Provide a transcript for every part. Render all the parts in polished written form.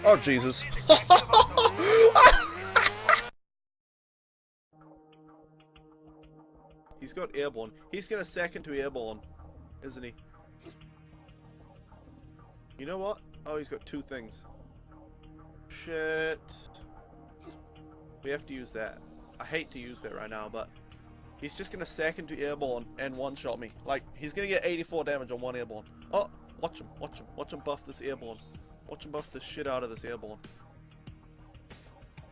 Oh, Jesus. He's got airborne. He's gonna second to airborne, isn't he? You know what? Oh, he's got two things. Shit. We have to use that. I hate to use that right now, but he's just gonna second to airborne and one-shot me. Like, he's gonna get 84 damage on one airborne. Oh, watch him, watch him. Watch him buff this airborne. Watch him buff the shit out of this airborne.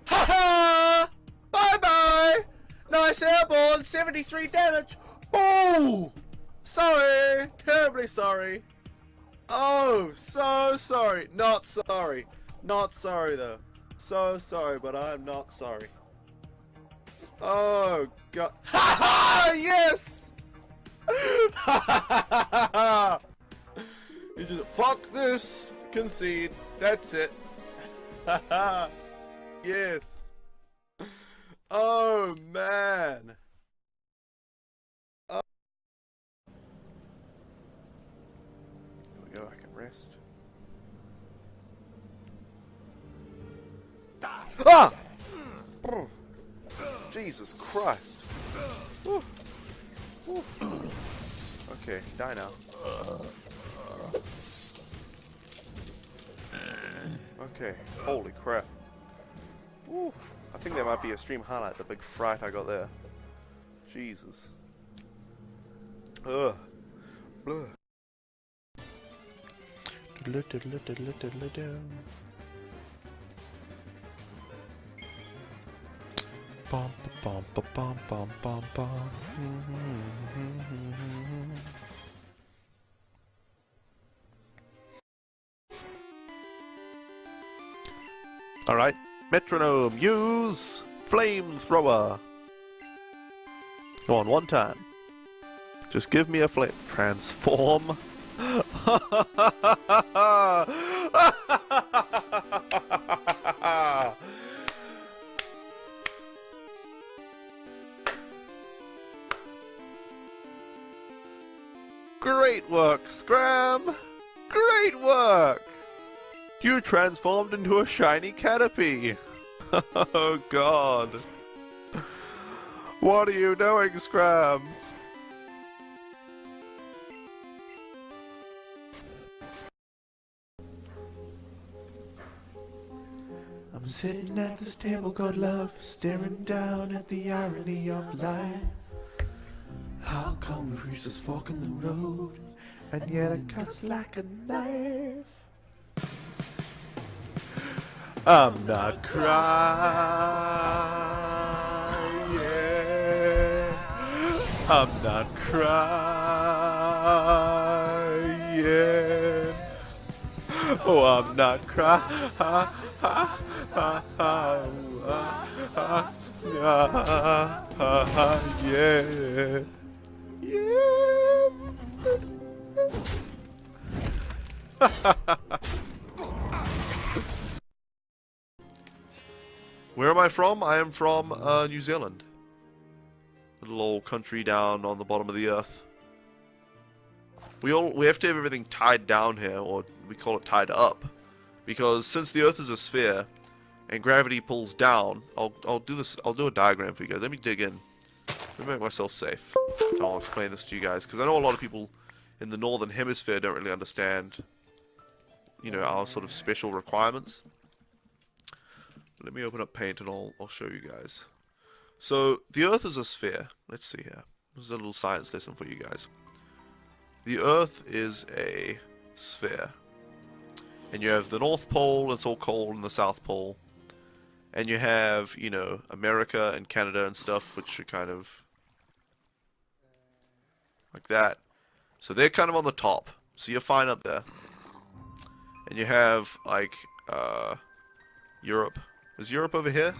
Ha ha! Bye-bye! Nice airborne, 73 damage! Oh! Sorry! Terribly sorry. Oh, so sorry. Not sorry. Not sorry, though. So sorry, but I'm not sorry. Oh, God. Ha ha! Yes! Ha ha ha ha! You just, fuck this! Concede. That's it. Ha ha! Yes. Oh, man. Oh. There we go, I can rest. Ah! Jesus Christ. Woo. Woo. Okay, die now. Okay, holy crap. Woo. I think that might be a stream highlight, the big fright I got there. Jesus. Ugh. Blah. Bum, bum, bum, bum, bum, bum, bum. Alright, metronome, use flamethrower. Go on, one time. Just give me a flame. Transform. Great work, Scram! Great work! You transformed into a shiny canopy! Oh god. What are you doing, Scram? I'm sitting at this table called love, staring down at the irony of life. How come we've reached this fork in the road, and yet it cuts like a knife? I'm not crying. I'm not crying. Oh, I'm not crying. Yeah. Yeah. Where am I from? I am from New Zealand. Little old country down on the bottom of the earth. We have to have everything tied down here, or we call it tied up, because since the earth is a sphere and gravity pulls down, I'll do a diagram for you guys. Let me dig in. Let me make myself safe. And I'll explain this to you guys, because I know a lot of people in the northern hemisphere don't really understand, you know, our sort of special requirements. Let me open up Paint and I'll show you guys. So the Earth is a sphere. Let's see here. This is a little science lesson for you guys. The Earth is a sphere, and you have the North Pole. It's all cold, and the South Pole, and you have, you know, America and Canada and stuff, which are kind of like that. So they're kind of on the top. So you're fine up there. And you have like Europe. Is Europe over here?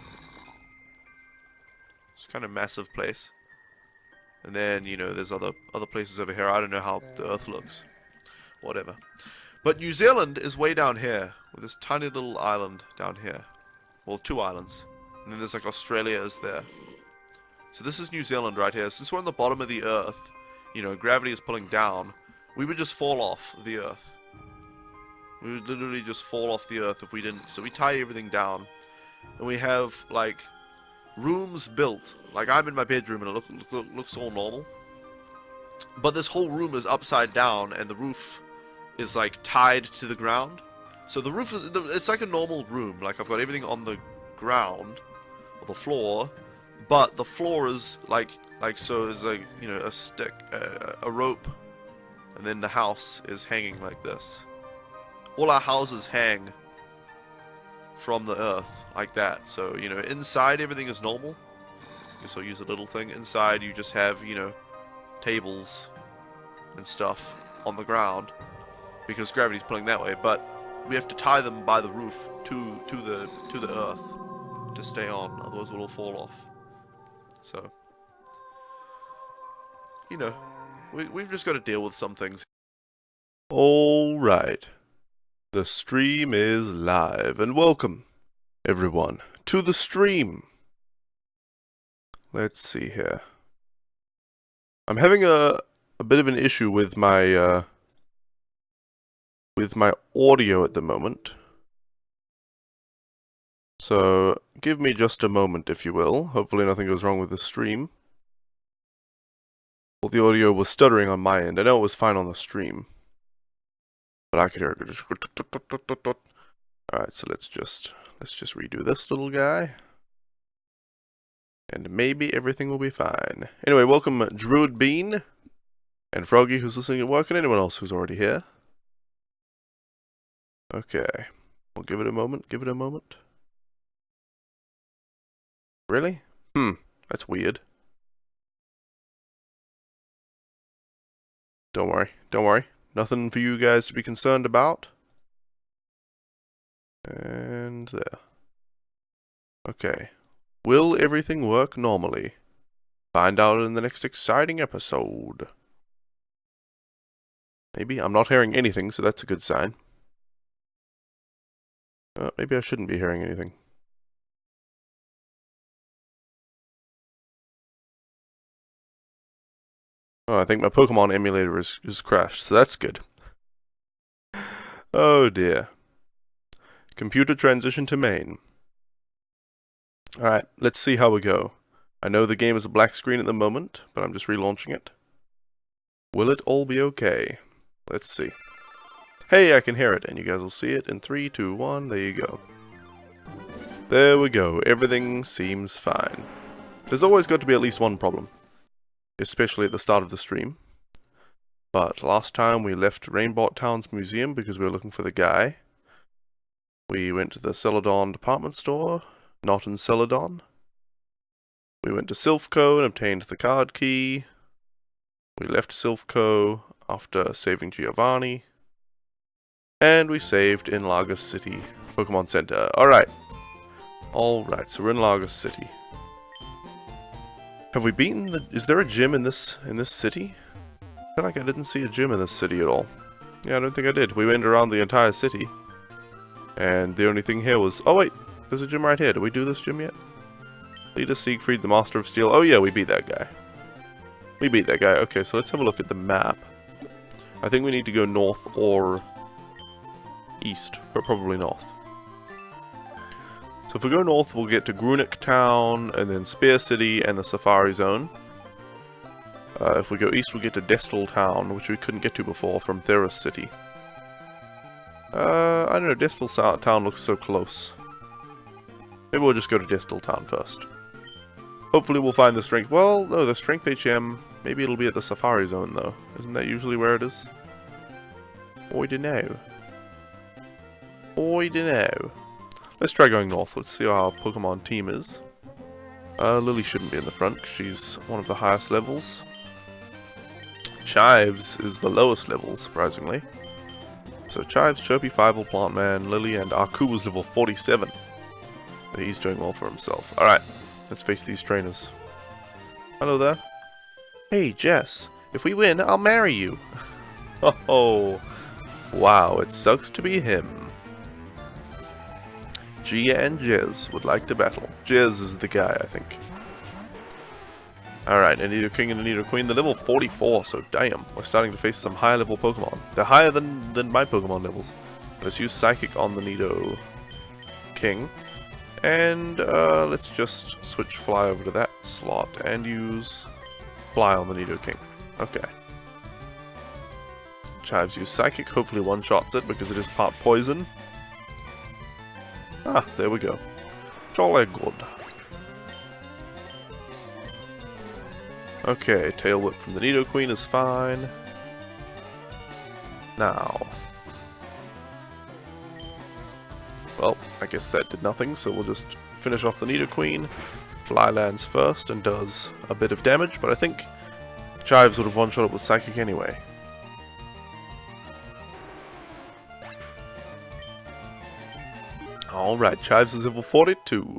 It's kind of massive place. And then, you know, there's other places over here. I don't know how the Earth looks. Whatever. But New Zealand is way down here, with this tiny little island down here. Well, two islands. And then there's like Australia is there. So this is New Zealand right here. Since we're on the bottom of the Earth, you know, gravity is pulling down, we would just fall off the Earth. We would literally just fall off the earth if we didn't. So we tie everything down. And we have, like, rooms built. Like, I'm in my bedroom and it looks all normal. But this whole room is upside down and the roof is, like, tied to the ground. So the roof is, it's like a normal room. Like, I've got everything on the ground, or the floor. But the floor is, like so is, like, you know, a stick, a rope. And then the house is hanging like this. All our houses hang from the earth like that. So, you know, inside everything is normal. I guess I'll use a little thing. Inside you just have, you know, tables and stuff on the ground because gravity's pulling that way. But we have to tie them by the roof to the earth to stay on. Otherwise we'll all fall off. So, you know, we've just got to deal with some things. All right. The stream is live, and welcome, everyone, to the stream. Let's see here. I'm having a bit of an issue with my audio at the moment. So, give me just a moment, if you will. Hopefully nothing goes wrong with the stream. Well, the audio was stuttering on my end. I know it was fine on the stream. But I could hear it. Alright, so let's just redo this little guy. And maybe everything will be fine. Anyway, welcome Druid Bean and Froggy who's listening at work and anyone else who's already here. Okay. We'll give it a moment, Really? That's weird. Don't worry. Nothing for you guys to be concerned about. And there. Okay. Will everything work normally? Find out in the next exciting episode. Maybe. I'm not hearing anything, so that's a good sign. Maybe I shouldn't be hearing anything. Oh, I think my Pokemon emulator is crashed, so that's good. Oh dear. Computer transition to main. Alright, let's see how we go. I know the game is a black screen at the moment, but I'm just relaunching it. Will it all be okay? Let's see. Hey, I can hear it, and you guys will see it in 3, 2, 1, there you go. There we go, everything seems fine. There's always got to be at least one problem. Especially at the start of the stream. But last time we left Rainbow Town's museum because we were looking for the guy. We went to the Celadon department store, not in Celadon. We went to Silphco and obtained the card key. We left Silphco after saving Giovanni. And we saved in Lagos City Pokemon Center. Alright, so we're in Lagos City. Have we beaten the... Is there a gym in this city? I feel like I didn't see a gym in this city at all. Yeah, I don't think I did. We went around the entire city. And the only thing here was... Oh wait, there's a gym right here. Did we do this gym yet? Leader Siegfried, the Master of Steel. Oh yeah, we beat that guy. Okay, so let's have a look at the map. I think we need to go north or east, but probably north. So if we go north, we'll get to Grunik Town, and then Spear City, and the Safari Zone. If we go east, we'll get to Destal Town, which we couldn't get to before from Theros City. I don't know, Destal Town looks so close. Maybe we'll just go to Destal Town first. Hopefully we'll find the strength. Well, no, the strength HM, maybe it'll be at the Safari Zone, though. Isn't that usually where it is? I don't know. Let's try going north. Let's see how our Pokemon team is. Lily shouldn't be in the front, because she's one of the highest levels. Chives is the lowest level, surprisingly. So Chives, Chirpy, Fivel, Plantman, Lily, and Arku was level 47. So he's doing well for himself. Alright, let's face these trainers. Hello there. Hey, Jess. If we win, I'll marry you. Oh, wow, it sucks to be him. Gia and Jez would like to battle. Jez is the guy, I think. Alright, Anito King and Anito Queen. They're level 44, so damn. We're starting to face some higher level Pokemon. They're higher than my Pokemon levels. Let's use Psychic on the Nido King. And let's just switch Fly over to that slot and use Fly on the Nido King. Okay. Chives use Psychic, hopefully one-shots it because it is part poison. Ah, there we go. Jolly good. Okay, Tail Whip from the Nido Queen is fine. Now. Well, I guess that did nothing, so we'll just finish off the Nido Queen. Fly lands first and does a bit of damage, but I think Chives would have one-shot it with Psychic anyway. Alright, Chives is level 42.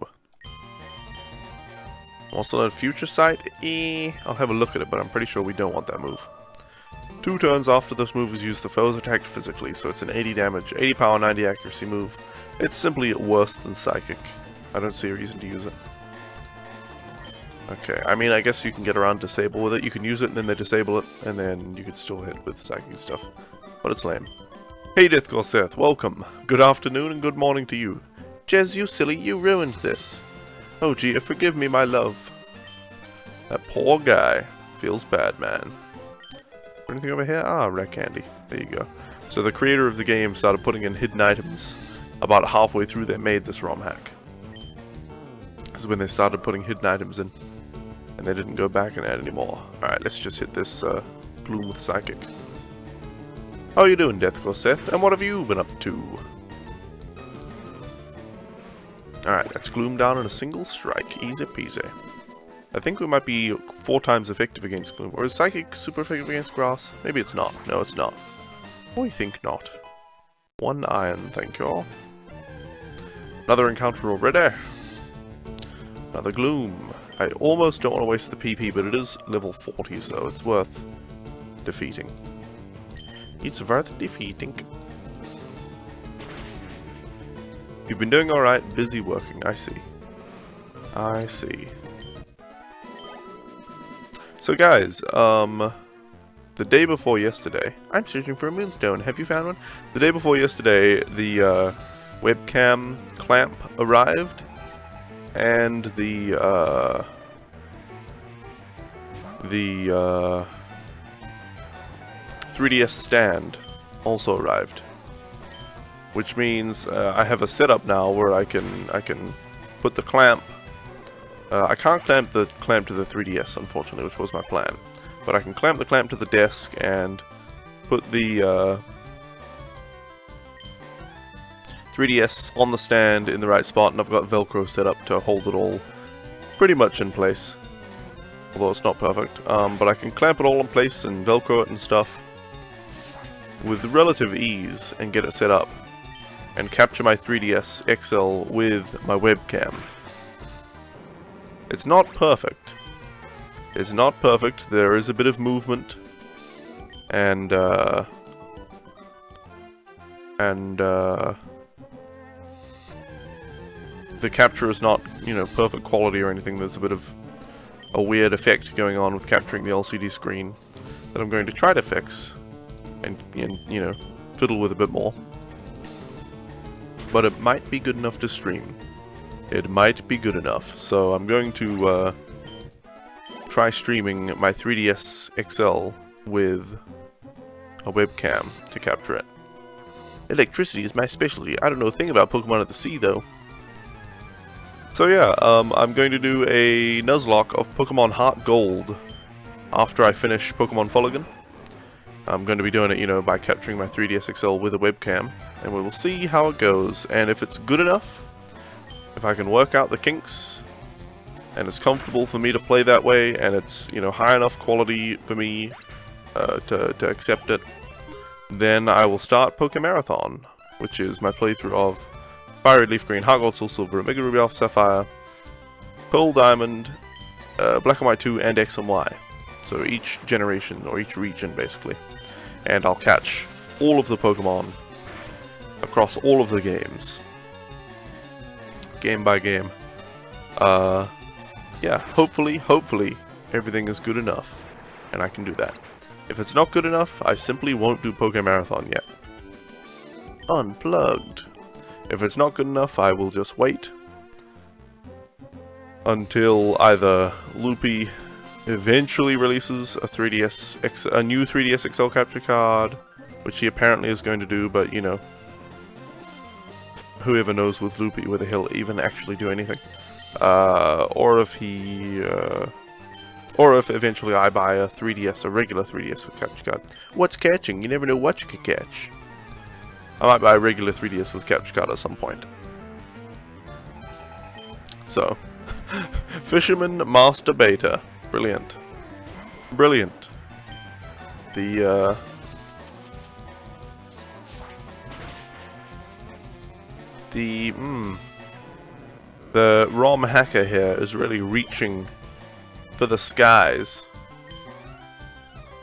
Also on Future Sight, I'll have a look at it, but I'm pretty sure we don't want that move. 2 turns after this move is used, the foe is attacked physically, so it's an 80 damage, 80 power, 90 accuracy move. It's simply worse than Psychic. I don't see a reason to use it. Okay, I mean, I guess you can get around Disable with it. You can use it and then they disable it, and then you can still hit with Psychic stuff. But it's lame. Hey Death Gorseth, welcome. Good afternoon and good morning to you. Jez, you silly, you ruined this. Oh gee, forgive me, my love. That poor guy. Feels bad, man. Anything over here? Ah, red candy. There you go. So the creator of the game started putting in hidden items. About halfway through they made this ROM hack. This is when they started putting hidden items in. And they didn't go back and add any more. Alright, let's just hit this Gloom with Psychic. How you doing, Death Gorseth? And what have you been up to? Alright, that's Gloom down in a single strike. Easy peasy. I think we might be 4 times effective against Gloom. Or is Psychic super effective against Grass? Maybe it's not. No, it's not. We think not. 1 iron, thank you all. Another encounter already. Another Gloom. I almost don't want to waste the PP, but it is level 40, so it's worth defeating. It's worth defeating. You've been doing alright, busy working, I see. I see. So guys, the day before yesterday, I'm searching for a moonstone, have you found one? The day before yesterday, the webcam clamp arrived, and the 3DS stand also arrived. Which means I have a setup now where I can put the clamp. I can't clamp the clamp to the 3DS, unfortunately, which was my plan. But I can clamp the clamp to the desk and put the 3DS on the stand in the right spot, and I've got Velcro set up to hold it all pretty much in place. Although it's not perfect. But I can clamp it all in place and Velcro it and stuff with relative ease and get it set up. And capture my 3DS XL with my webcam. It's not perfect. It's not perfect. There is a bit of movement. And the capture is not, you know, perfect quality or anything. There's a bit of a weird effect going on with capturing the LCD screen that I'm going to try to fix and you know, fiddle with a bit more. But it might be good enough to stream. It might be good enough. So I'm going to try streaming my 3DS XL with a webcam to capture it. Electricity is my specialty. I don't know a thing about Pokemon at the sea, though. So yeah, I'm going to do a Nuzlocke of Pokemon Heart Gold after I finish Pkmn Fuligin. I'm going to be doing it, you know, by capturing my 3DS XL with a webcam, and we will see how it goes, and if it's good enough, if I can work out the kinks, and it's comfortable for me to play that way, and it's, you know, high enough quality for me to accept it, then I will start Pokemarathon, which is my playthrough of FireRed, Leaf Green, Heart Gold, Soul Silver, Omega Ruby, Alpha Sapphire, Pearl Diamond, Black and White 2, and X and Y. So each generation, or each region, basically. And I'll catch all of the Pokemon across all of the games. Game by game. Yeah, hopefully, everything is good enough. And I can do that. If it's not good enough, I simply won't do Pokemarathon yet. unplugged. If it's not good enough, I will just wait until either Loopy eventually releases a a new 3DS XL capture card, which he apparently is going to do, but you know, whoever knows with Loopy whether he'll even actually do anything. Or if eventually I buy a 3DS, a regular 3DS with capture card. What's catching? You never know what you could catch. I might buy a regular 3DS with capture card at some point. So, Fisherman Master Beta. Brilliant. Brilliant. The ROM hacker here is really reaching for the skies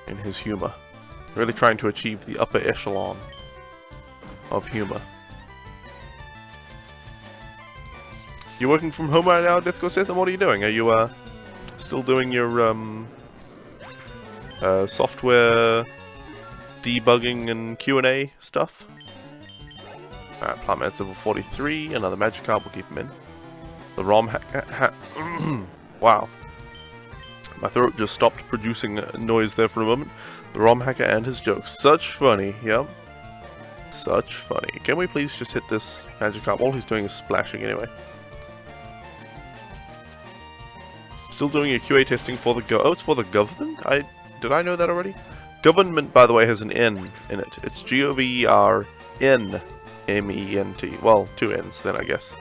in his humor. Really trying to achieve the upper echelon of humor. You working from home right now, Death Seth, and what are you doing? Are you still doing your software debugging and Q&A stuff? Alright, Plant Man's level 43, another Magikarp, we'll keep him in. The ROM hack. Wow. My throat just stopped producing noise there for a moment. The ROM hacker and his jokes. Such funny, yep. Such funny. Can we please just hit this Magikarp? All he's doing is splashing anyway. Still doing your QA testing for the oh, it's for the government? Did I know that already? Government, by the way, has an N in it. It's G-O-V-E-R-N-M-E-N-T. Well, two N's then, I guess.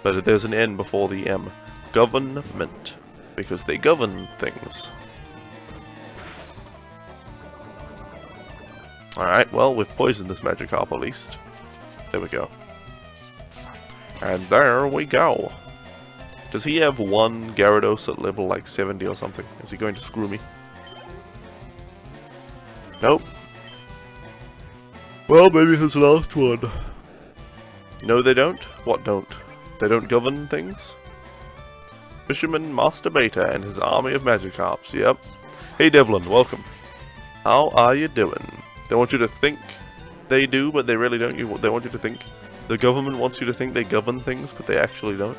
But there's an N before the M. Government. Because they govern things. Alright, well, we've poisoned this Magikarp at least. There we go. And there we go. Does he have one Gyarados at level like 70 or something? Is he going to screw me? Nope. Well, maybe his last one. No, they don't? What don't? They don't govern things? Fisherman Master Beta and his army of Magikarps, yep. Hey Devlin, welcome. How are you doing? They want you to think they do, but they really don't. They want you to think. The government wants you to think they govern things, but they actually don't.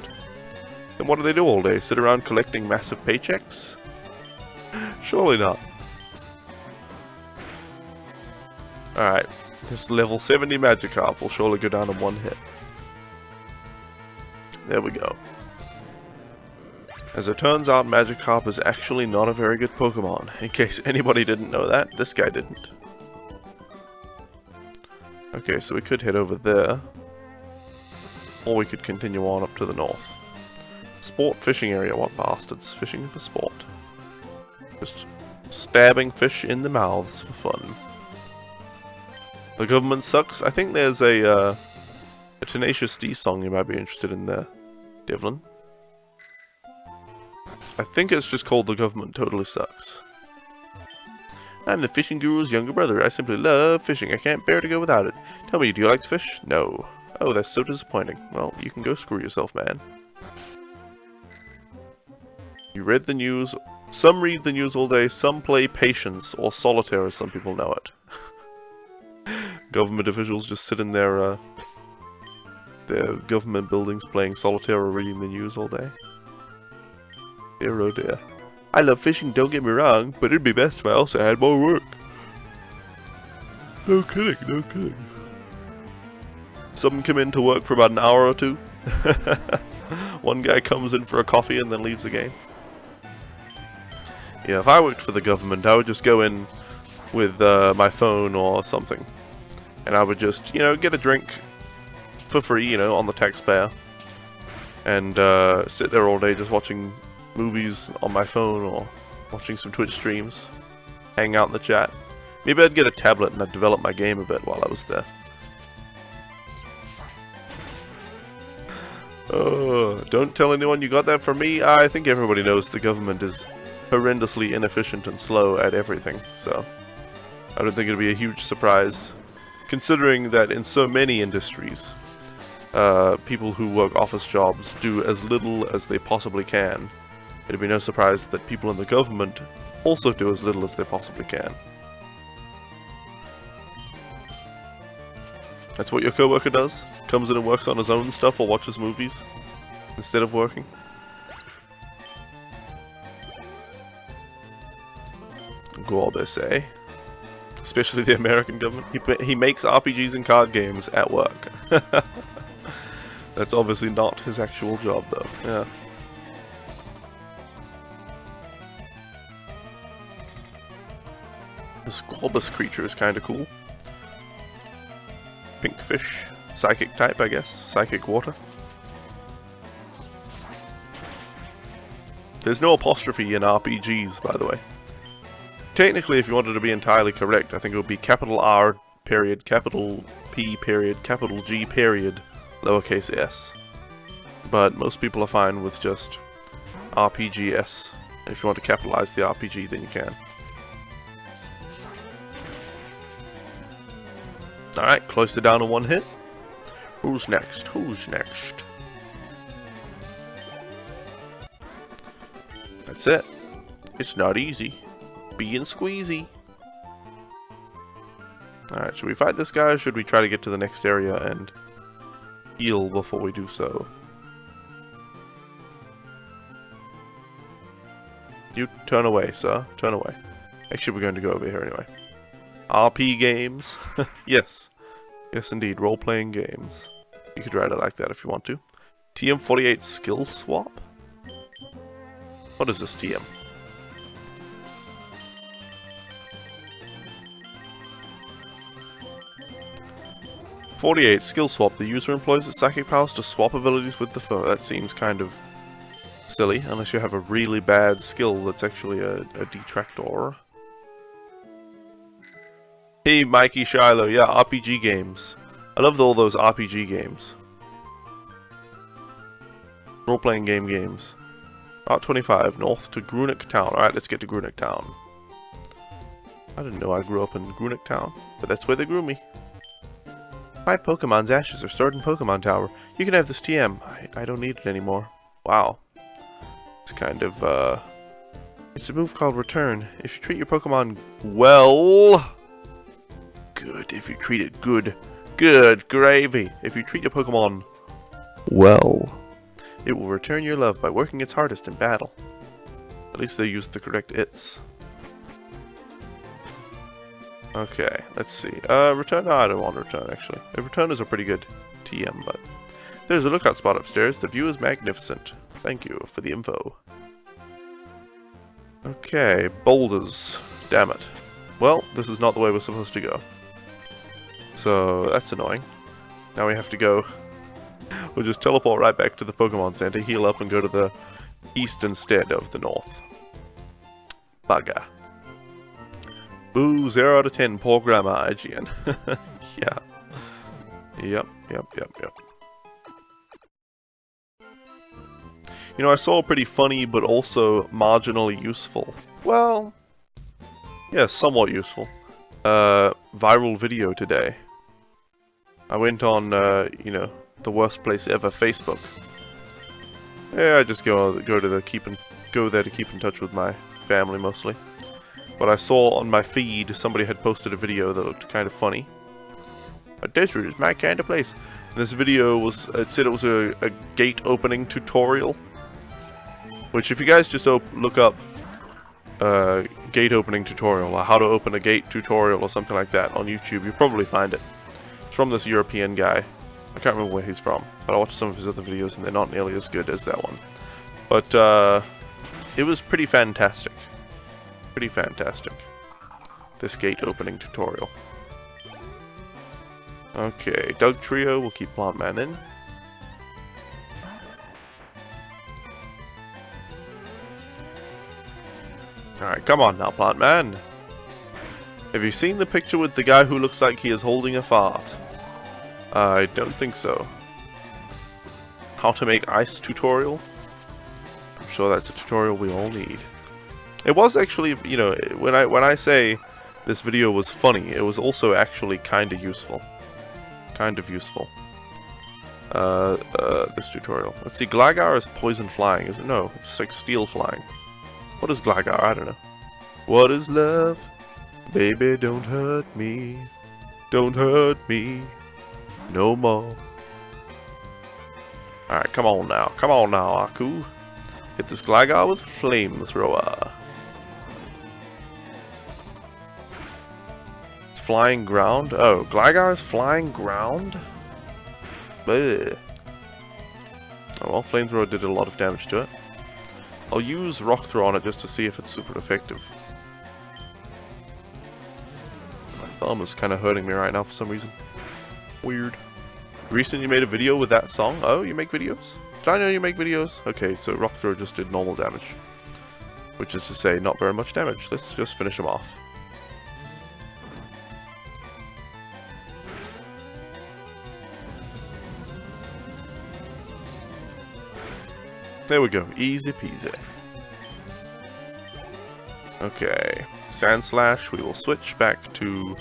Then what do they do all day? Sit around collecting massive paychecks? Surely not. Alright, this level 70 Magikarp will surely go down in one hit. There we go. As it turns out, Magikarp is actually not a very good Pokemon. In case anybody didn't know that, this guy didn't. Okay, so we could head over there. Or we could continue on up to the north. Sport fishing area, what bastards. Fishing for sport. Just stabbing fish in the mouths for fun. The government sucks. I think there's a Tenacious D song you might be interested in there, Devlin. I think it's just called The Government Totally Sucks. I'm the fishing guru's younger brother. I simply love fishing. I can't bear to go without it. Tell me, do you like to fish? No. Oh, that's so disappointing. Well, you can go screw yourself, man. You read the news. Some read the news all day. Some play Patience, or Solitaire as some people know it. Government officials just sit in their government buildings playing Solitaire or reading the news all day. Dear oh dear. I love fishing, don't get me wrong, but it'd be best if I also had more work. No kidding, no kidding. Some come in to work for about an hour or two. One guy comes in for a coffee and then leaves the game. Yeah, if I worked for the government, I would just go in with my phone or something. And I would just, you know, get a drink for free, you know, on the taxpayer. And sit there all day just watching movies on my phone or watching some Twitch streams. Hang out in the chat. Maybe I'd get a tablet and I'd develop my game a bit while I was there. Oh, don't tell anyone you got that from me. I think everybody knows the government is horrendously inefficient and slow at everything, so I don't think it'd be a huge surprise, considering that in so many industries, people who work office jobs do as little as they possibly can. It'd be no surprise that people in the government also do as little as they possibly can. That's what your coworker does? Comes in and works on his own stuff or watches movies instead of working? Gorbis, eh? Especially the American government. He makes RPGs and card games at work. That's obviously not his actual job, though. Yeah. This Gorbis creature is kind of cool. Pink fish. Psychic type, I guess. Psychic water. There's no apostrophe in RPGs, by the way. Technically, if you wanted to be entirely correct, I think it would be capital R period, capital P period, capital G period, lowercase s. But most people are fine with just RPGs. If you want to capitalize the RPG, then you can. Alright, closed it down in one hit. Who's next? Who's next? That's it. It's not easy. Being squeezy. Alright, should we fight this guy or should we try to get to the next area and heal before we do so? You turn away, sir. Turn away. Actually, we're going to go over here anyway. RP games. Yes. Yes, indeed. Role-playing games. You could write it like that if you want to. TM48 skill swap? What is this TM? .48 skill swap. The user employs its psychic powers to swap abilities with the foe. That seems kind of silly, unless you have a really bad skill that's actually a detractor. Hey, Mikey Shiloh. Yeah, RPG games. I love all those RPG games. Role-playing games. Route 25, north to Grunic Town. Alright, let's get to Grunic Town. I didn't know I grew up in Grunic Town, but that's where they grew me. My Pokemon's ashes are stored in Pokemon Tower. You can have this TM. I don't need it anymore. Wow. It's kind of, it's a move called Return. If you treat your Pokemon well... Good. If you treat it good. Good gravy. If you treat your Pokemon well, it will return your love by working its hardest in battle. At least they used the correct its. Okay, let's see. Return? No, I don't want Return, actually. Return is a pretty good TM, but... There's a lookout spot upstairs. The view is magnificent. Thank you for the info. Okay, boulders. Damn it. Well, this is not the way we're supposed to go. So, that's annoying. Now we have to go... We'll just teleport right back to the Pokemon Center, heal up, and go to the east instead of the north. Bugger. Boo, 0 out of 10, poor grammar, IGN. Yeah. Yep. You know, I saw a pretty funny, but also marginally useful. Well, yeah, somewhat useful. Viral video today. I went on, you know, the worst place ever, Facebook. Yeah, I just go there to keep in touch with my family mostly. But I saw on my feed somebody had posted a video that looked kind of funny. A desert is my kind of place. And this video was, it said it was a gate opening tutorial. Which, if you guys just look up gate opening tutorial, or how to open a gate tutorial or something like that on YouTube, you'll probably find it. It's from this European guy. I can't remember where he's from, but I watched some of his other videos and they're not nearly as good as that one. But it was pretty fantastic. Pretty fantastic. This gate opening tutorial. Okay, Doug Trio, we'll keep Plant Man in. Alright, come on now, Plant Man. Have you seen the picture with the guy who looks like he is holding a fart? I don't think so. How to make ice tutorial? I'm sure that's a tutorial we all need. It was actually, you know, when I say this video was funny, it was also actually kind of useful. Kind of useful. This tutorial. Let's see, Gligar is poison flying, is it? No, it's like steel flying. What is Gligar? I don't know. What is love? Baby, don't hurt me. Don't hurt me. No more. Alright, come on now. Come on now, Aku. Hit this Gligar with Flamethrower. It's flying ground. Oh, Gligar is flying ground? Bleh. Oh well, Flamethrower did a lot of damage to it. I'll use Rock Throw on it just to see if it's super effective. My thumb is kind of hurting me right now for some reason. Weird. Recently made a video with that song? Oh, you make videos? Did I know you make videos? Okay, so Rock Throw just did normal damage. Which is to say, not very much damage. Let's just finish him off. There we go. Easy peasy. Okay. Sand Slash, we will switch back to...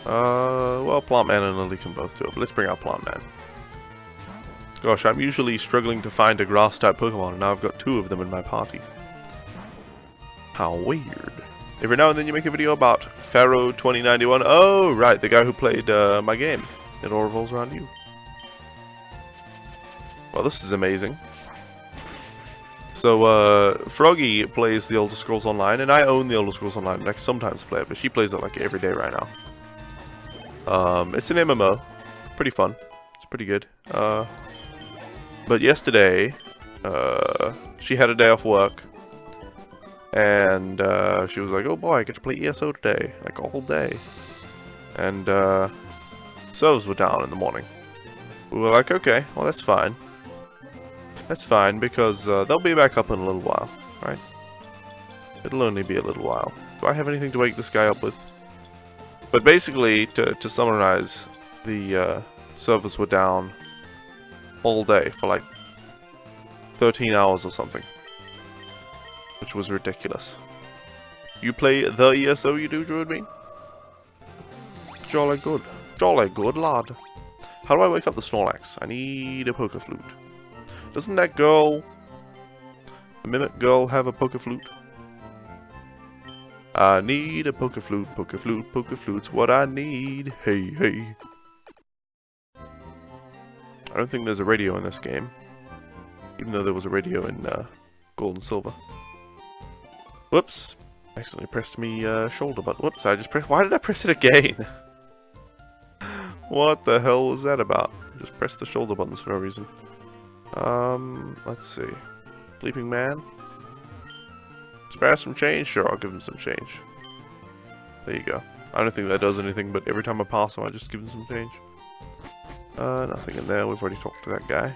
well, Pkmn and Lily can both do it, but let's bring out Pkmn. Gosh, I'm usually struggling to find a grass-type Pokemon, and now I've got 2 of them in my party. How weird. Every now and then you make a video about Pharaoh 2091. Oh, right, the guy who played my game. It all revolves around you. Well, this is amazing. So, Froggy plays the Elder Scrolls Online, and I own the Elder Scrolls Online, and I can sometimes play it, but she plays it like every day right now. It's an MMO. Pretty fun. It's pretty good. But yesterday, she had a day off work, and she was like, oh boy, I get to play ESO today, like all day. And servers were down in the morning. We were like, okay, well that's fine. That's fine, because they'll be back up in a little while, right? It'll only be a little while. Do I have anything to wake this guy up with? But basically, to summarize, the servers were down all day for like 13 hours or something. Which was ridiculous. You play the ESO, you do, Druidbean? Jolly good. Jolly good, lad. How do I wake up the Snorlax? I need a Poké Flute. Doesn't that girl, the Mimic girl, have a Poké Flute? I need a Poké Flute, Poké Flute, Poké Flute's what I need. Hey, hey. I don't think there's a radio in this game. Even though there was a radio in Gold and Silver. Whoops. I accidentally pressed me shoulder button. Whoops, I just pressed... Why did I press it again? What the hell was that about? Just press the shoulder buttons for no reason. Let's see. Sleeping Man. Spare some change? Sure, I'll give him some change. There you go. I don't think that does anything, but every time I pass him, I just give him some change. Nothing in there. We've already talked to that guy.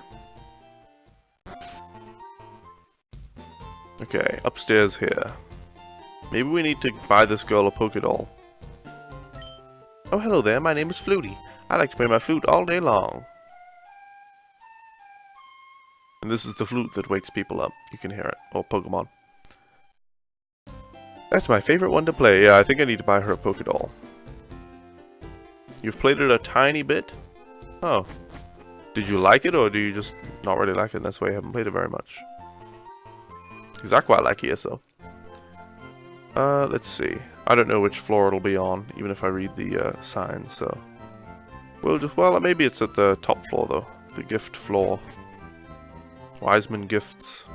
Okay, upstairs here. Maybe we need to buy this girl a Pokédoll. Oh, hello there. My name is Flutie. I like to play my flute all day long. And this is the flute that wakes people up. You can hear it. Or Pokemon. That's my favorite one to play. Yeah, I think I need to buy her a Pokédoll. You've played it a tiny bit? Oh. Did you like it, or do you just not really like it and that's why you haven't played it very much? Because I quite like ESO. Let's see. I don't know which floor it'll be on, even if I read the sign, so... Well, maybe it's at the top floor, though. The gift floor. Wiseman Gifts.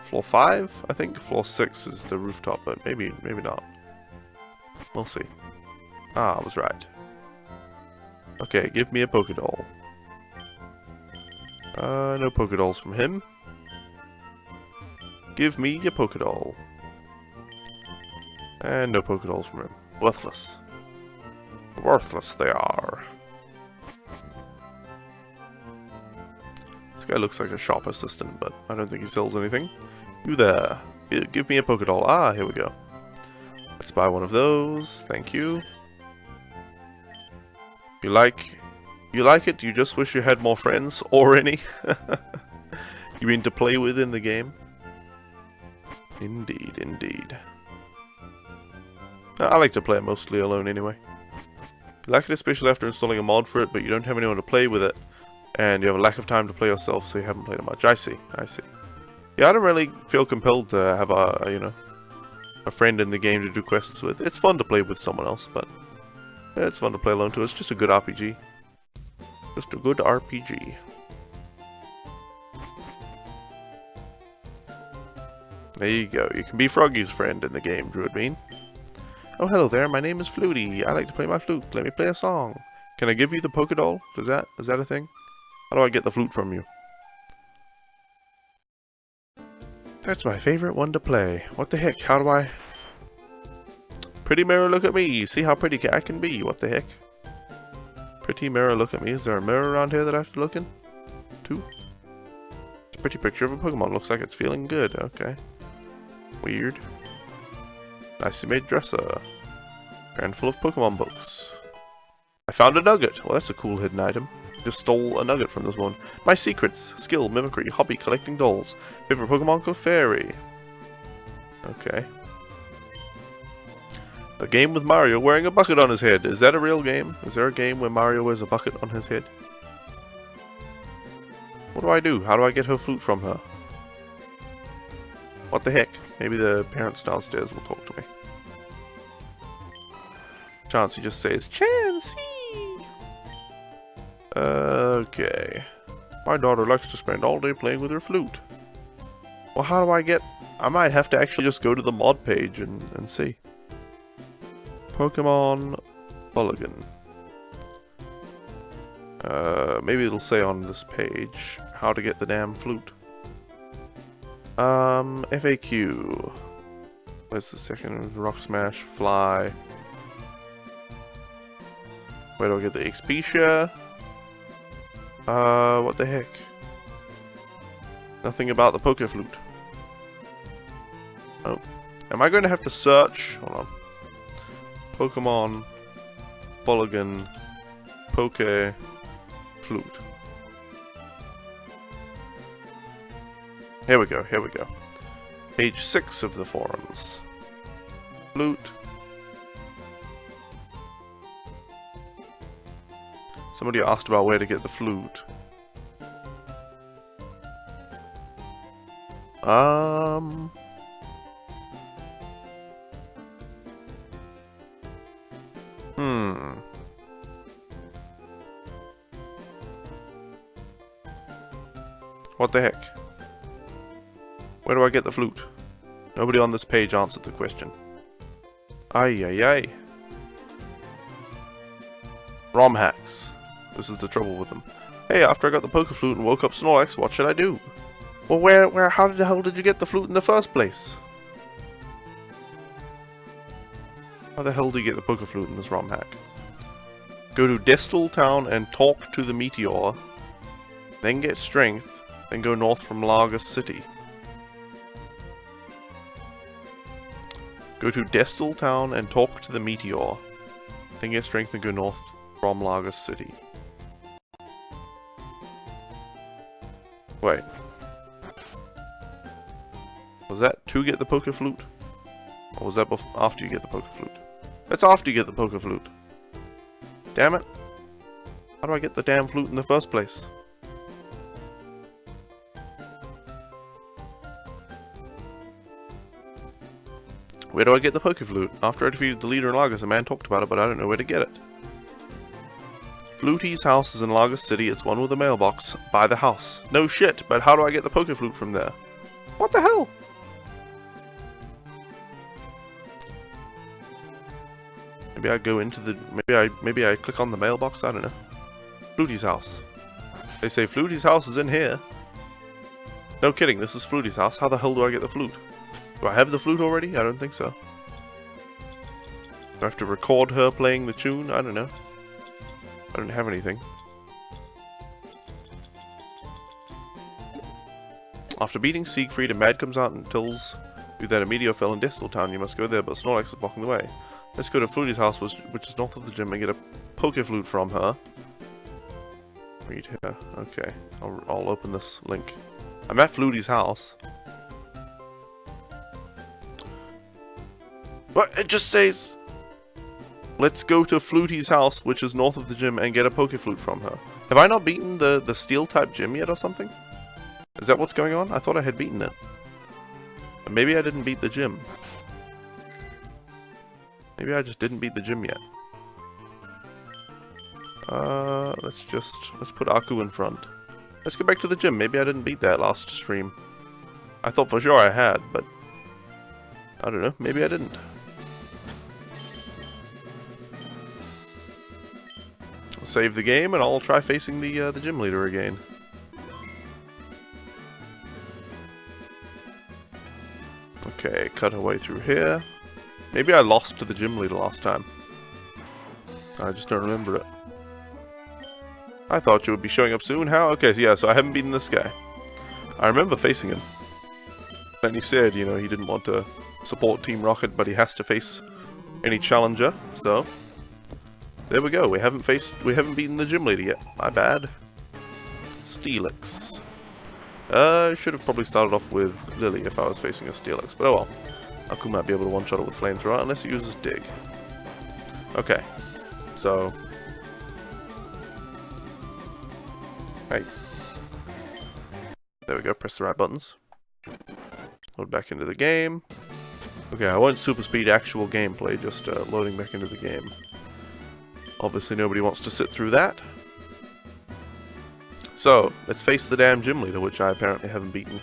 Floor 5, I think. Floor 6 is the rooftop, but maybe not. We'll see. Ah, I was right. Okay, give me a Pokédoll. No Pokédolls from him. Give me a Pokédoll. And no Pokédolls from him. Worthless. Worthless they are. This guy looks like a shop assistant, but I don't think he sells anything. You there. Give me a Pokédoll. Ah, here we go. Let's buy one of those. Thank you. You like it? You just wish you had more friends? Or any? You mean to play with in the game? Indeed, indeed. I like to play it mostly alone anyway. You like it especially after installing a mod for it, but you don't have anyone to play with it. And you have a lack of time to play yourself, so you haven't played it much. I see, I see. Yeah, I don't really feel compelled to have a friend in the game to do quests with. It's fun to play with someone else, but yeah, it's fun to play alone too. It's just a good RPG. Just a good RPG. There you go. You can be Froggy's friend in the game, Druidbean. Oh, hello there. My name is Flutie. I like to play my flute. Let me play a song. Can I give you the Pokédoll? Is that a thing? How do I get the flute from you? That's my favorite one to play. What the heck? How do I... Pretty mirror, look at me. See how pretty I can be. What the heck? Pretty mirror, look at me. Is there a mirror around here that I have to look in? It's a pretty picture of a Pokemon. Looks like it's feeling good. Okay. Weird. Nicely made dresser. Handful of Pokemon books. I found a nugget. Well, that's a cool hidden item. Just stole a nugget from this one. My secrets. Skill, mimicry, hobby, collecting dolls. Favorite Pokemon, Clefairy. Okay. A game with Mario wearing a bucket on his head. Is that a real game? Is there a game where Mario wears a bucket on his head? What do I do? How do I get her flute from her? What the heck? Maybe the parents downstairs will talk to me. Chansey just says, Chansey! Okay. My daughter likes to spend all day playing with her flute. Well, how do I get... I might have to actually just go to the mod page and see. Pkmn Fuligin. Maybe it'll say on this page how to get the damn flute. FAQ. Where's the second? Rock Smash, Fly. Where do I get the XP share? What the heck? Nothing about the Poke Flute. Oh. Am I going to have to search? Hold on. Pkmn Fuligin Poke Flute. Here we go, here we go. Page 6 of the forums. Flute. Somebody asked about where to get the flute. What the heck? Where do I get the flute? Nobody on this page answered the question. Ay ay ay. ROM hacks. This is the trouble with them. Hey, after I got the Poke Flute and woke up Snorlax, what should I do? Well, how the hell did you get the flute in the first place? How the hell do you get the Poke Flute in this ROM hack? Go to Destal Town and talk to the Meteor. Then get Strength. Then go north from Largus City. Go to Destal Town and talk to the Meteor. Then get Strength and go north from Largus City. Wait. Was that to get the Poke Flute? Or was that after you get the Poke Flute? That's after you get the Poke Flute. Damn it. How do I get the damn flute in the first place? Where do I get the Poke Flute? After I defeated the leader in Largus, a man talked about it, but I don't know where to get it. Flutie's house is in Largus City. It's one with a mailbox by the house. No shit, but how do I get the Poke Flute from there? What the hell? Maybe I go into the... Maybe I click on the mailbox? I don't know. Flutie's house. They say Flutie's house is in here. No kidding, this is Flutie's house. How the hell do I get the flute? Do I have the flute already? I don't think so. Do I have to record her playing the tune? I don't know. I don't have anything. After beating Siegfried, a Mad comes out and tells you that a meteor fell in Destal Town. You must go there, but Snorlax is blocking the way. Let's go to Flutie's house, which is north of the gym, and get a Poke Flute from her. Read here. Okay. I'll open this link. I'm at Flutie's house. But it just says, let's go to Flutie's house, which is north of the gym, and get a Poke Flute from her. Have I not beaten the Steel-type gym yet or something? Is that what's going on? I thought I had beaten it. Maybe I didn't beat the gym. Maybe I just didn't beat the gym yet. Let's put Aku in front. Let's get back to the gym. Maybe I didn't beat that last stream. I thought for sure I had, but I don't know. Maybe I didn't. I'll save the game and I'll try facing the gym leader again. Okay, cut our way through here. Maybe I lost to the gym leader last time. I just don't remember it. I thought you would be showing up soon. How? Okay, so yeah, so I haven't beaten this guy. I remember facing him. And he said, you know, he didn't want to support Team Rocket, but he has to face any challenger. So, there we go. We haven't beaten the gym leader yet. My bad. Steelix. I should have probably started off with Lily if I was facing a Steelix, but oh well. Aku might be able to one-shot it with Flamethrower unless he uses Dig. Okay, so... Hey. There we go, press the right buttons. Load back into the game. Okay, I won't super speed actual gameplay, just loading back into the game. Obviously nobody wants to sit through that. So, let's face the damn gym leader, which I apparently haven't beaten.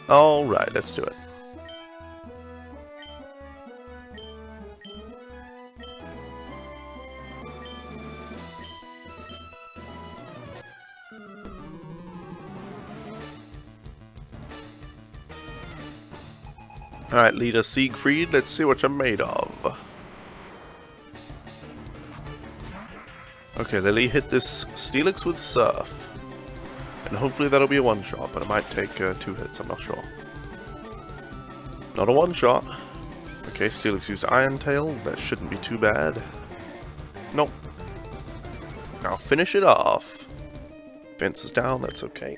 Alright, let's do it. Alright, leader Siegfried, let's see what you're made of. Okay, Lily hit this Steelix with Surf. And hopefully that'll be a one-shot, but it might take 2 hits, I'm not sure. Not a one-shot. Okay, Steelix used Iron Tail, that shouldn't be too bad. Nope. Now finish it off. Fence is down, that's okay.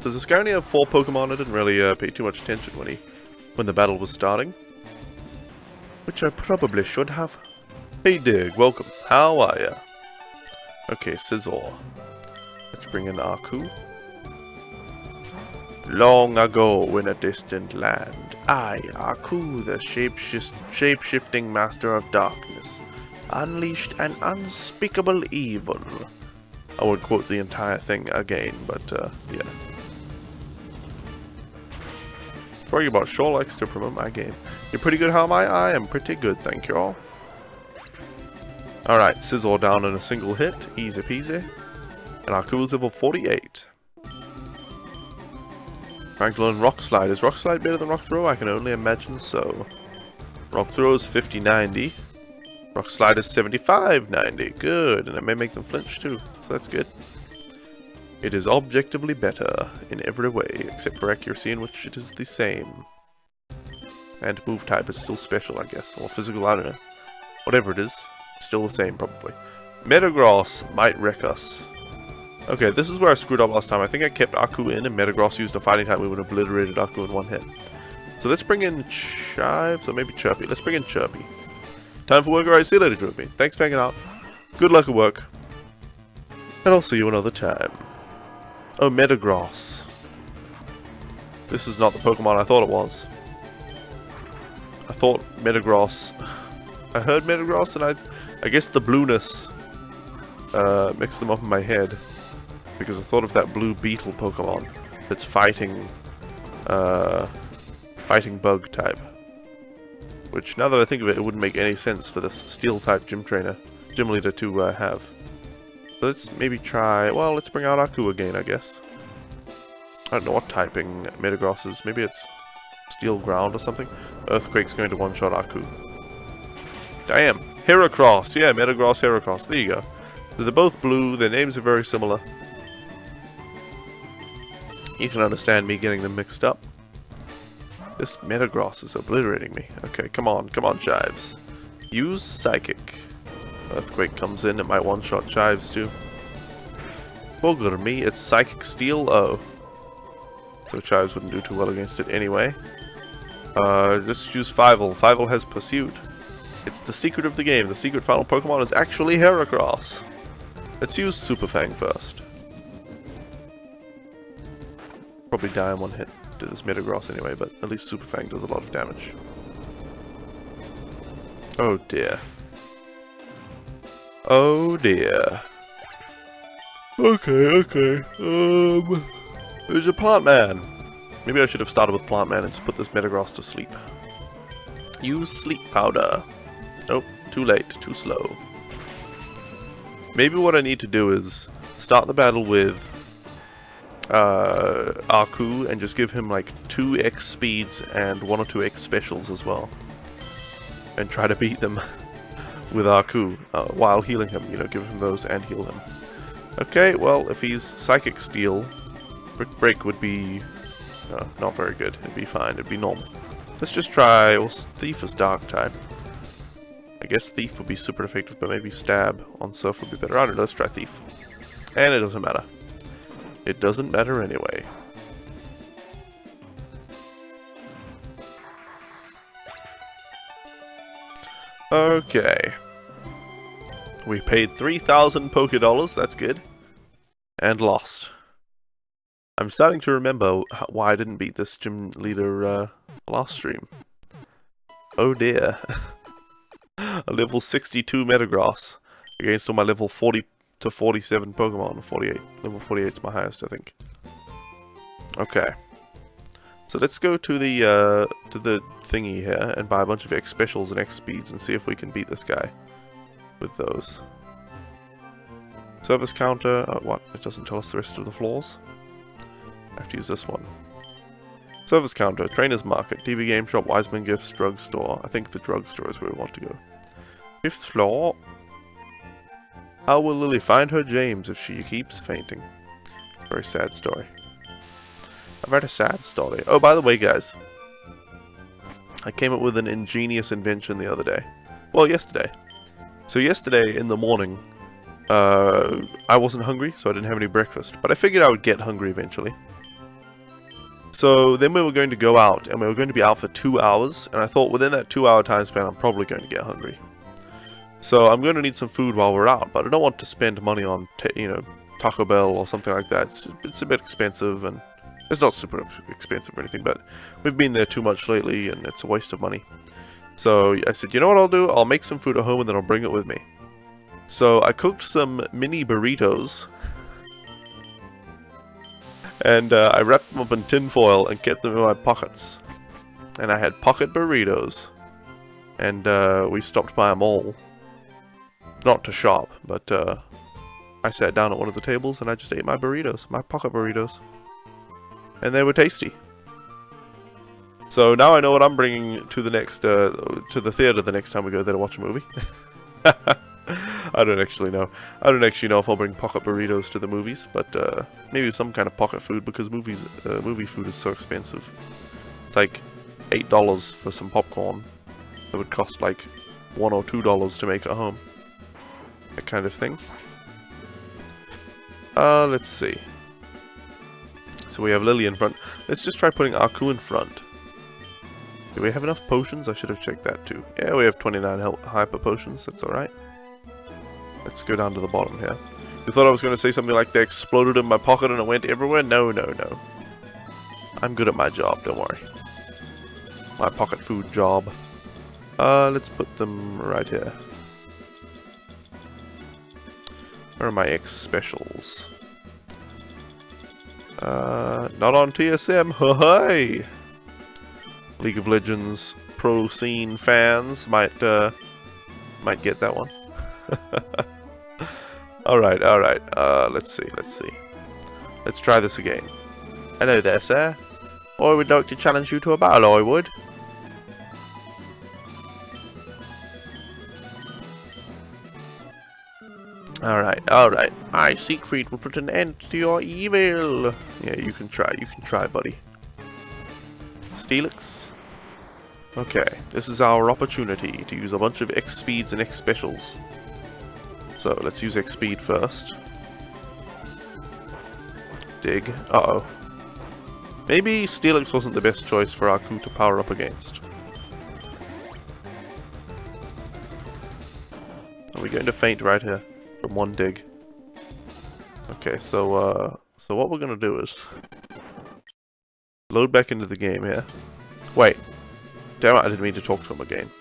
Does this guy only have 4 Pokemon? I didn't really pay too much attention when the battle was starting. Which I probably should have. Hey Dig, welcome. How are ya? Okay, Scizor. Let's bring in Aku. Long ago in a distant land, I, Aku, the shape-shifting master of darkness, unleashed an unspeakable evil. I won't quote the entire thing again, but yeah. Froggy sure likes to promote my game. You're pretty good, how am I? I am pretty good, thank you all. Alright, Scizor down in a single hit, easy peasy. And Aku's level 48. Franklin Rock Slide. Is Rock Slide better than Rock Throw? I can only imagine so. Rock Throw is 50-90. Rock Slide is 75-90. Good, and it may make them flinch too, so that's good. It is objectively better in every way, except for accuracy, in which it is the same. And move type is still special, I guess. Or physical, I don't know. Whatever it is, still the same, probably. Metagross might wreck us. Okay, this is where I screwed up last time. I think I kept Aku in, and Metagross used a fighting type. We would have obliterated Aku in one hit. So let's bring in Chives, or maybe Chirpy. Let's bring in Chirpy. Time for work. Alright, see you later, Chirpy. Thanks for hanging out. Good luck at work. And I'll see you another time. Oh, Metagross. This is not the Pokemon I thought it was. I thought Metagross... I heard Metagross, and I guess the blueness mixed them up in my head. Because I thought of that blue beetle Pokemon that's fighting bug type. Which, now that I think of it, it wouldn't make any sense for this steel type gym leader to have. So let's maybe try, well, let's bring out Aku again, I guess. I don't know what typing Metagross is. Maybe it's steel ground or something. Earthquake's going to one-shot Aku. Damn! Heracross! Yeah, Metagross, Heracross. There you go. So they're both blue, their names are very similar. You can understand me getting them mixed up. This Metagross is obliterating me. Okay, come on, Chives. Use Psychic. Earthquake comes in, it might one-shot Chives too. Bugger me, it's Psychic Steel. Oh. So Chives wouldn't do too well against it anyway. Let's use Fievel. Fievel has Pursuit. It's the secret of the game. The secret final Pokemon is actually Heracross. Let's use Super Fang first. Probably die in one hit to this Metagross anyway, but at least Super Fang does a lot of damage. Oh dear. Oh dear. Okay. There's a plant man. Maybe I should have started with plant man and just put this Metagross to sleep. Use sleep powder. Oh, too late, too slow. Maybe what I need to do is start the battle with Arku and just give him like 2x speeds and 1 or 2x specials as well. And try to beat them with Arku while healing him. You know, give him those and heal him. Okay, well, if he's Psychic Steel, Brick Break would be not very good. It'd be fine. It'd be normal. Let's just try... Well, Thief is Dark type. I guess Thief would be super effective, but maybe Stab on Surf would be better. I don't know. Let's try Thief. And it doesn't matter. It doesn't matter anyway. Okay. We paid 3,000 Poké-Dollars. That's good. And lost. I'm starting to remember why I didn't beat this gym leader last stream. Oh dear. A level 62 Metagross against all my level 40 to 47 Pokemon. 48. Level 48 is my highest, I think. Okay. So let's go to the thingy here and buy a bunch of X specials and X speeds and see if we can beat this guy with those. Service counter. Oh, what? It doesn't tell us the rest of the floors. I have to use this one. Service counter, Trainer's Market, TV Game Shop, Wiseman Gifts, Drugstore. I think the drugstore is where we want to go. 5th floor. How will Lily find her James if she keeps fainting? It's a very sad story. A very sad story. Oh, by the way, guys. I came up with an ingenious invention the other day. Well, yesterday. So yesterday in the morning, I wasn't hungry, so I didn't have any breakfast. But I figured I would get hungry eventually. So then we were going to go out, and we were going to be out for 2 hours, and I thought within that 2-hour time span I'm probably going to get hungry. So I'm going to need some food while we're out, but I don't want to spend money on, Taco Bell or something like that. It's a bit expensive, and it's not super expensive or anything, but we've been there too much lately, and it's a waste of money. So I said, you know what I'll do? I'll make some food at home, and then I'll bring it with me. So I cooked some mini burritos. And I wrapped them up in tin foil and kept them in my pockets. And I had pocket burritos. And we stopped by a mall. Not to shop, but I sat down at one of the tables and I just ate my burritos, my pocket burritos. And they were tasty. So now I know what I'm bringing to the next, to the theater the next time we go there to watch a movie. I don't actually know. I don't actually know if I'll bring pocket burritos to the movies, but maybe some kind of pocket food because movie food is so expensive. It's like $8 for some popcorn. It would cost like $1 or $2 to make at home. That kind of thing. Let's see. So we have Lily in front. Let's just try putting Arku in front. Do we have enough potions? I should have checked that too. Yeah, we have 29 hyper potions. That's alright. Let's go down to the bottom here. You thought I was going to say something like they exploded in my pocket and it went everywhere? No, no, no. I'm good at my job, don't worry. My pocket food job. Let's put them right here. Where are my X specials? Not on TSM. Hey! League of Legends pro scene fans might get that one. Alright. Let's see. Let's try this again. Hello there, sir. I would like to challenge you to a battle, I would. Alright. My Siegfried will put an end to your evil. Yeah, you can try, buddy. Steelix. Okay, this is our opportunity to use a bunch of X speeds and X specials. So let's use X speed first. Dig. Uh-oh. Maybe Steelix wasn't the best choice for Arku to power up against. Are we going to faint right here from one dig? Okay, so what we're gonna do is load back into the game here. Wait. Damn it, I didn't mean to talk to him again.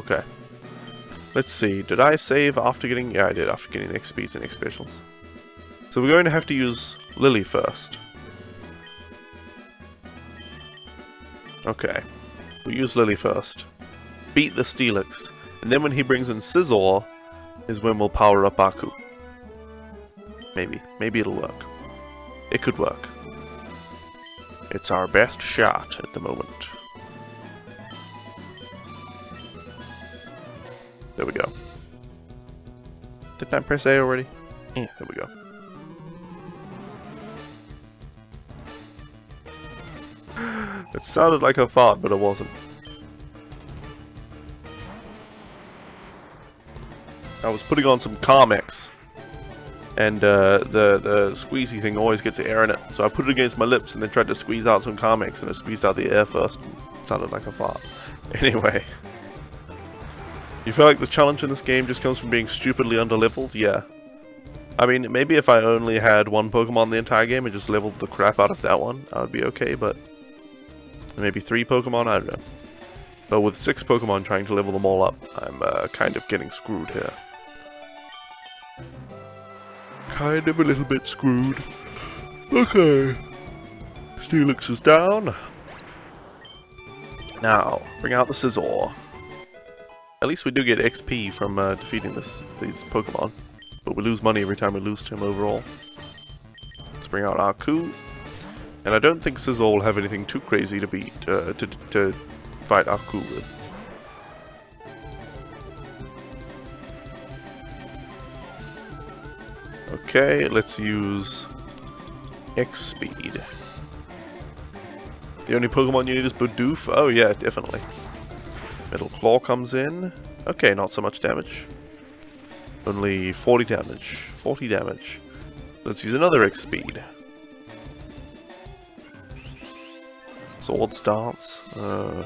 Okay. Let's see. Did I save after getting... Yeah, I did, after getting the X speeds and X specials. So we're going to have to use Lily first. Okay. We'll use Lily first. Beat the Steelix. And then when he brings in Scizor, is when we'll power up Aku. Maybe. Maybe it'll work. It could work. It's our best shot at the moment. There we go. Didn't I press A already? There we go. It sounded like a fart, but it wasn't. I was putting on some Carmex, and the squeezy thing always gets air in it, so I put it against my lips and then tried to squeeze out some Carmex, and it squeezed out the air first. It sounded like a fart. Anyway. You feel like the challenge in this game just comes from being stupidly underleveled? Yeah. I mean, maybe if I only had one Pokemon the entire game and just leveled the crap out of that one, I would be okay, but... Maybe 3 Pokemon? I don't know. But with 6 Pokemon trying to level them all up, I'm kind of getting screwed here. Kind of a little bit screwed. Okay. Steelix is down. Now, bring out the Scizor. At least we do get XP from defeating these Pokemon. But we lose money every time we lose to him overall. Let's bring out Aku. And I don't think Scizor will have anything too crazy to beat, to fight Aku with. Okay, let's use X Speed. The only Pokemon you need is Bidoof? Oh yeah, definitely. Metal Claw comes in. Okay, not so much damage. Only 40 damage. 40 damage. Let's use another X Speed. Swords Dance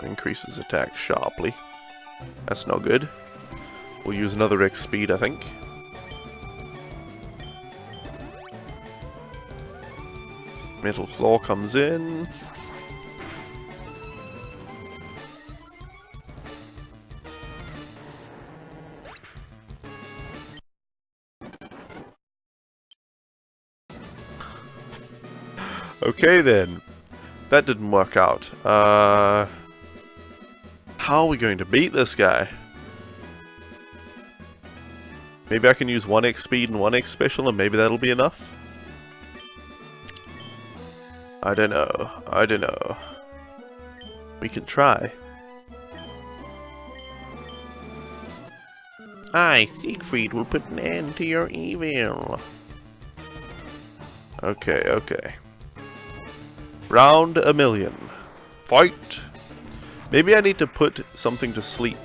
increases attack sharply. That's not good. We'll use another X Speed, I think. Metal Claw comes in. Okay then. That didn't work out. How are we going to beat this guy? Maybe I can use 1 X Speed and 1 X Special and maybe that'll be enough? I don't know. I don't know. We can try. I, Siegfried, will put an end to your evil. Okay, okay. Round a million. Fight! Maybe I need to put something to sleep.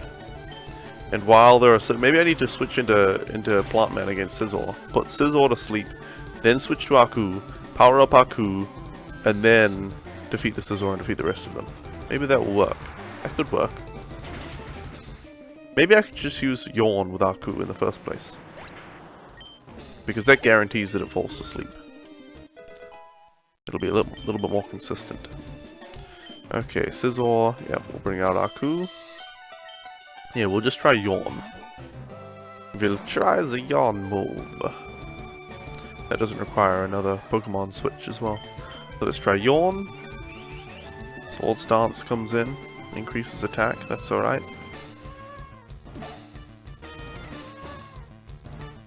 And while there are maybe I need to switch into Plantman against Scizor. Put Scizor to sleep, then switch to Aku, power up Aku, and then defeat the Scizor and defeat the rest of them. Maybe that will work. That could work. Maybe I could just use Yawn with Aku in the first place. Because that guarantees that it falls to sleep. It'll be a little bit more consistent. Okay, Scizor. Yeah, we'll bring out Aku. Yeah, we'll just try Yawn. We'll try the Yawn move. That doesn't require another Pokemon switch as well. So let's try Yawn. Swords Dance comes in. Increases attack. That's alright.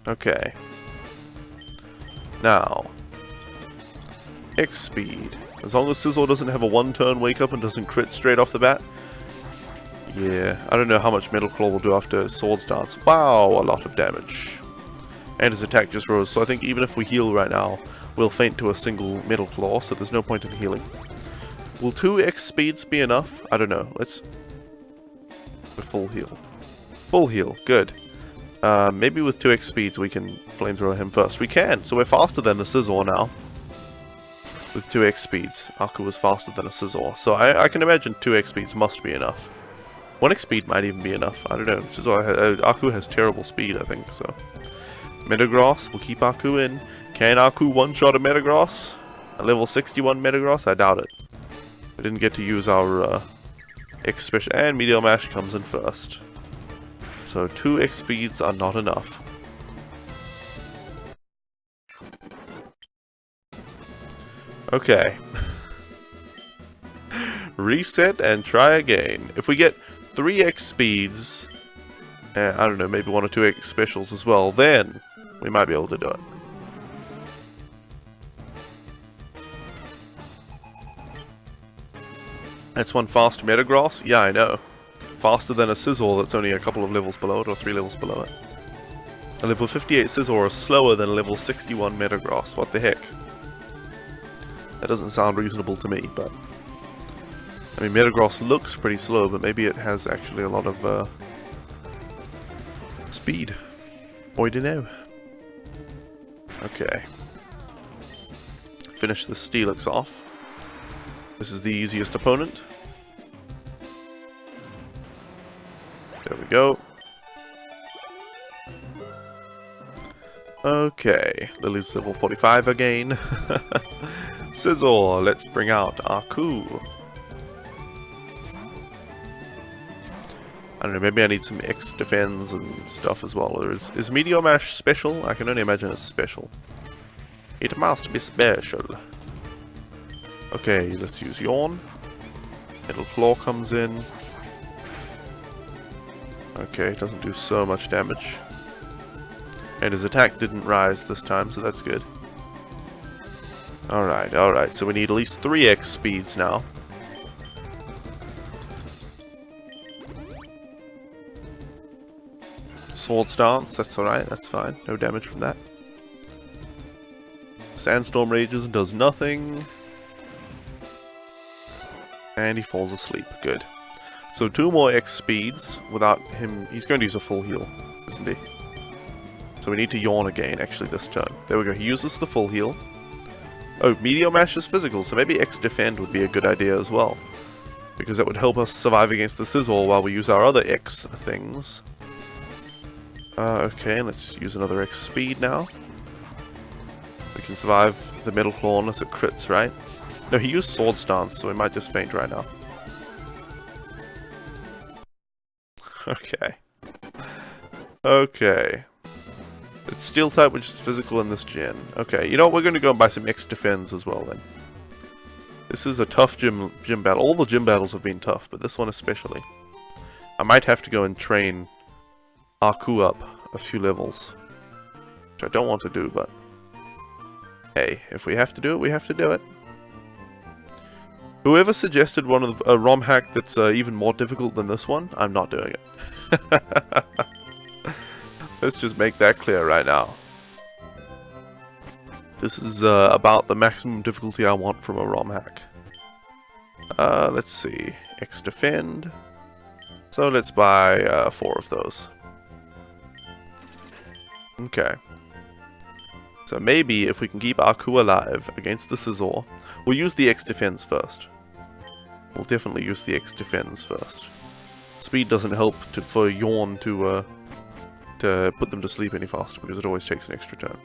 Okay. Now. X Speed. As long as Scizor doesn't have a 1-turn wake up and doesn't crit straight off the bat. Yeah, I don't know how much Metal Claw will do after Swords Dance. Wow, a lot of damage. And his attack just rose, so I think even if we heal right now, we'll faint to a single Metal Claw, so there's no point in healing. Will 2 X Speeds be enough? I don't know. Let's... a full heal. Full heal, good. Maybe with 2 X Speeds we can Flamethrower him first. We can, so we're faster than the Scizor now. With 2 X Speeds. Aku was faster than a Scizor, so I can imagine 2 X Speeds must be enough. 1 X Speed might even be enough. I don't know. Scizor, Aku has terrible speed, I think, so... Metagross, we'll keep Aku in. Can Aku one-shot a Metagross? A level 61 Metagross? I doubt it. We didn't get to use our X Special, and Meteor Mash comes in first. So 2 X speeds are not enough. Okay. Reset and try again. If we get 3x speeds, I don't know, maybe 1 or 2x specials as well, then we might be able to do it. That's one fast Metagross? Yeah, I know. Faster than a Scizor that's only a couple of levels below it, or 3 levels below it. A level 58 Scizor is slower than a level 61 Metagross. What the heck? That doesn't sound reasonable to me, but... I mean, Metagross looks pretty slow, but maybe it has actually a lot of, speed. Boy, to know. Okay. Finish the Steelix off. This is the easiest opponent. There we go. Okay, Lily's level 45 again. Scizor, let's bring out Aku. I don't know, maybe I need some X defense and stuff as well. Or is Meteor Mash special? I can only imagine it's special. It must be special. Okay, let's use Yawn. Metal Claw comes in. Okay, it doesn't do so much damage. And his attack didn't rise this time, so that's good. Alright, so we need at least 3x speeds now. Sword Stance, that's alright, that's fine. No damage from that. Sandstorm rages and does nothing. And he falls asleep. Good. So 2 more X speeds without him. He's going to use a full heal, isn't he? So we need to Yawn again, actually, this turn. There we go. He uses the full heal. Oh, Meteor Mash is physical, so maybe X Defend would be a good idea as well. Because that would help us survive against the Scizor while we use our other X things. Okay, let's use another X speed now. We can survive the Metal Claw unless it crits, right? No, he used Sword Stance, so we might just faint right now. Okay. Okay. It's Steel type, which is physical in this gen. Okay, you know what? We're going to go and buy some X Defense as well then. This is a tough gym battle. All the gym battles have been tough, but this one especially. I might have to go and train Aku up a few levels. Which I don't want to do, but... hey, if we have to do it, we have to do it. Whoever suggested one of a ROM hack that's even more difficult than this one, I'm not doing it. Let's just make that clear right now. This is about the maximum difficulty I want from a ROM hack. Let's see. X Defend. So let's buy 4 of those. Okay. So maybe if we can keep Aku alive against the Scizor, we'll use the X Defense first. We'll definitely use the X Defense first. Speed doesn't help for Yawn to put them to sleep any faster because it always takes an extra turn.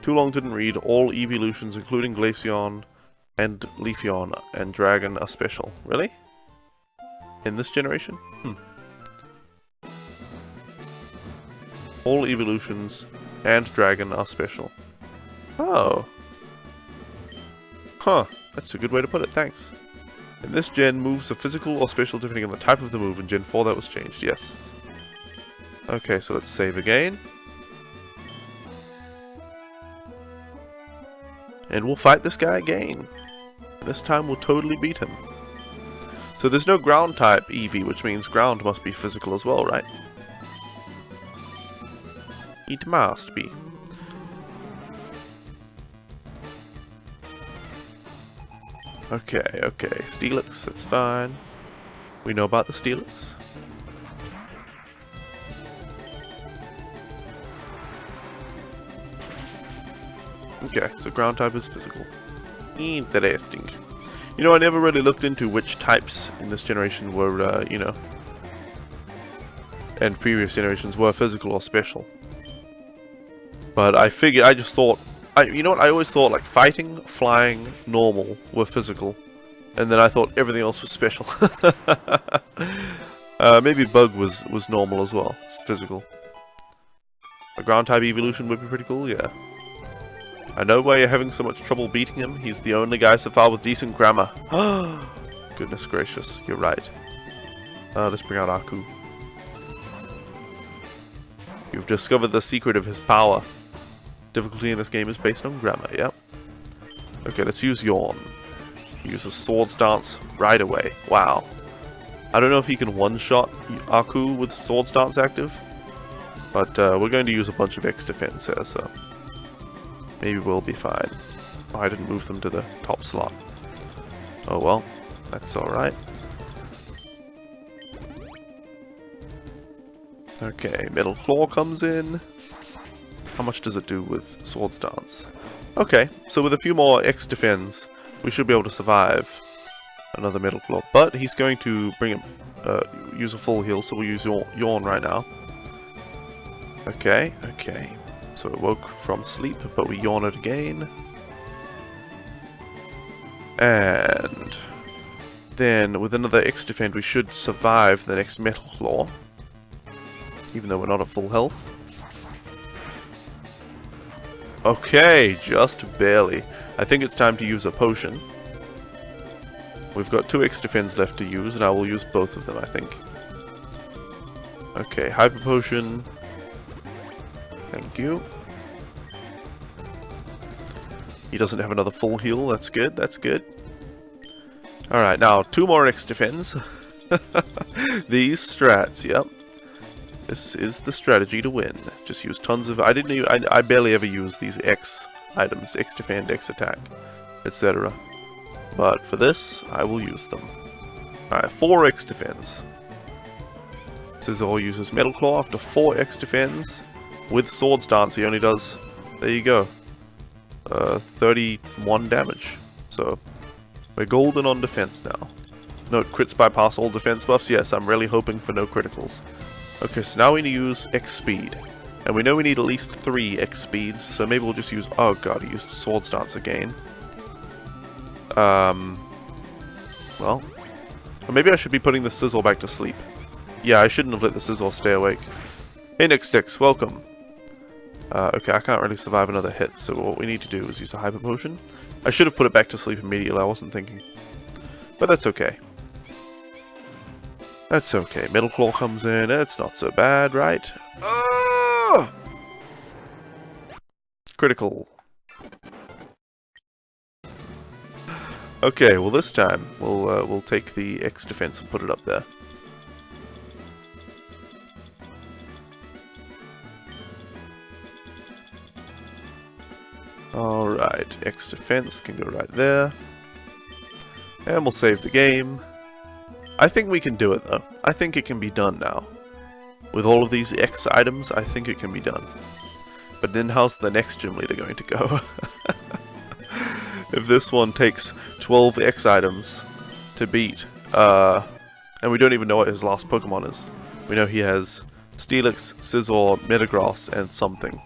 Too long didn't read. All evolutions, including Glaceon and Leafeon and Dragon, are special. Really? In this generation? All evolutions and Dragon are special. Oh. Huh. That's a good way to put it, thanks. In this gen, moves are physical or special depending on the type of the move. In Gen 4 that was changed, yes. Okay, so let's save again. And we'll fight this guy again. This time we'll totally beat him. So there's no ground type Eevee, which means ground must be physical as well, right? It must be. Okay, Steelix, that's fine. We know about the Steelix. Okay, so ground type is physical. Interesting. You know, I never really looked into which types in this generation were, you know, and previous generations were physical or special. But I just thought, you know what, I always thought like fighting, flying, normal were physical. And then I thought everything else was special. Maybe Bug was normal as well. It's physical. A ground type evolution would be pretty cool, yeah. I know why you're having so much trouble beating him. He's the only guy so far with decent grammar. Goodness gracious, you're right. Let's bring out Aku. You've discovered the secret of his power. Difficulty in this game is based on grammar, yep. Okay, let's use Yawn. Use a sword stance right away. Wow. I don't know if he can one-shot Aku with sword stance active. But we're going to use a bunch of X defense here, so maybe we'll be fine. Oh, I didn't move them to the top slot. Oh well, that's alright. Okay, Metal Claw comes in. How much does it do with Sword Stance? Okay, so with a few more X defense, we should be able to survive another Metal Claw. But he's going to bring use a full heal, so we'll use Yawn right now. Okay, okay. So it woke from sleep, but we yawn it again. And then with another X defend, we should survive the next Metal Claw. Even though we're not at full health. Okay, just barely. I think it's time to use a potion. We've got 2 X defense left to use, and I will use both of them, I think. Okay, Hyper Potion. Thank you. He doesn't have another full heal. That's good. That's good. Alright, now 2 more X defense. These strats, yep. This is the strategy to win. Just use tons of... I barely ever use these X items. X defend, X attack, etc. But for this, I will use them. Alright, 4 X defense. Scizor uses Metal Claw after 4 X defense. With Sword Stance, he only does, there you go, 31 damage. So, we're golden on defense now. Note, crits bypass all defense buffs. Yes, I'm really hoping for no criticals. Okay, so now we need to use X speed. And we know we need at least 3 X speeds, so maybe we'll just use, oh god, he used Sword Stance again. Well, or maybe I should be putting the Scizor back to sleep. Yeah, I shouldn't have let the Scizor stay awake. Hey Nixtix, welcome. Okay, I can't really survive another hit, so what we need to do is use a Hyper Potion. I should have put it back to sleep immediately, I wasn't thinking. But that's okay. That's okay. Metal Claw comes in, it's not so bad, right? Critical. Okay, well this time, we'll take the X defense and put it up there. Alright, X defense can go right there. And we'll save the game. I think we can do it though. I think it can be done now. With all of these X items, I think it can be done. But then how's the next gym leader going to go? If this one takes 12 X items to beat, and we don't even know what his last Pokemon is. We know he has Steelix, Scizor, Metagross, and something.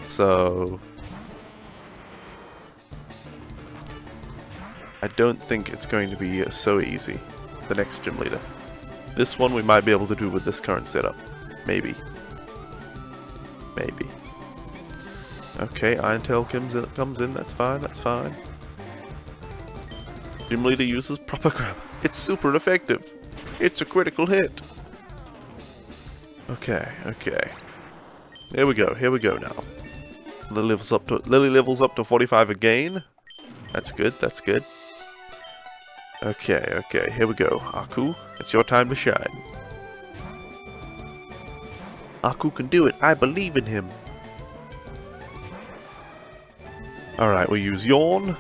So I don't think it's going to be so easy, the next gym leader. This one we might be able to do with this current setup. Maybe. Maybe. Okay, Iron Tail comes in, that's fine, that's fine. Gym leader uses proper grammar. It's super effective. It's a critical hit. Okay, okay. Here we go now. Lily levels up to 45 again. That's good, that's good. Okay, okay, here we go. Aku, it's your time to shine. Aku can do it, I believe in him. Alright, we use Yawn.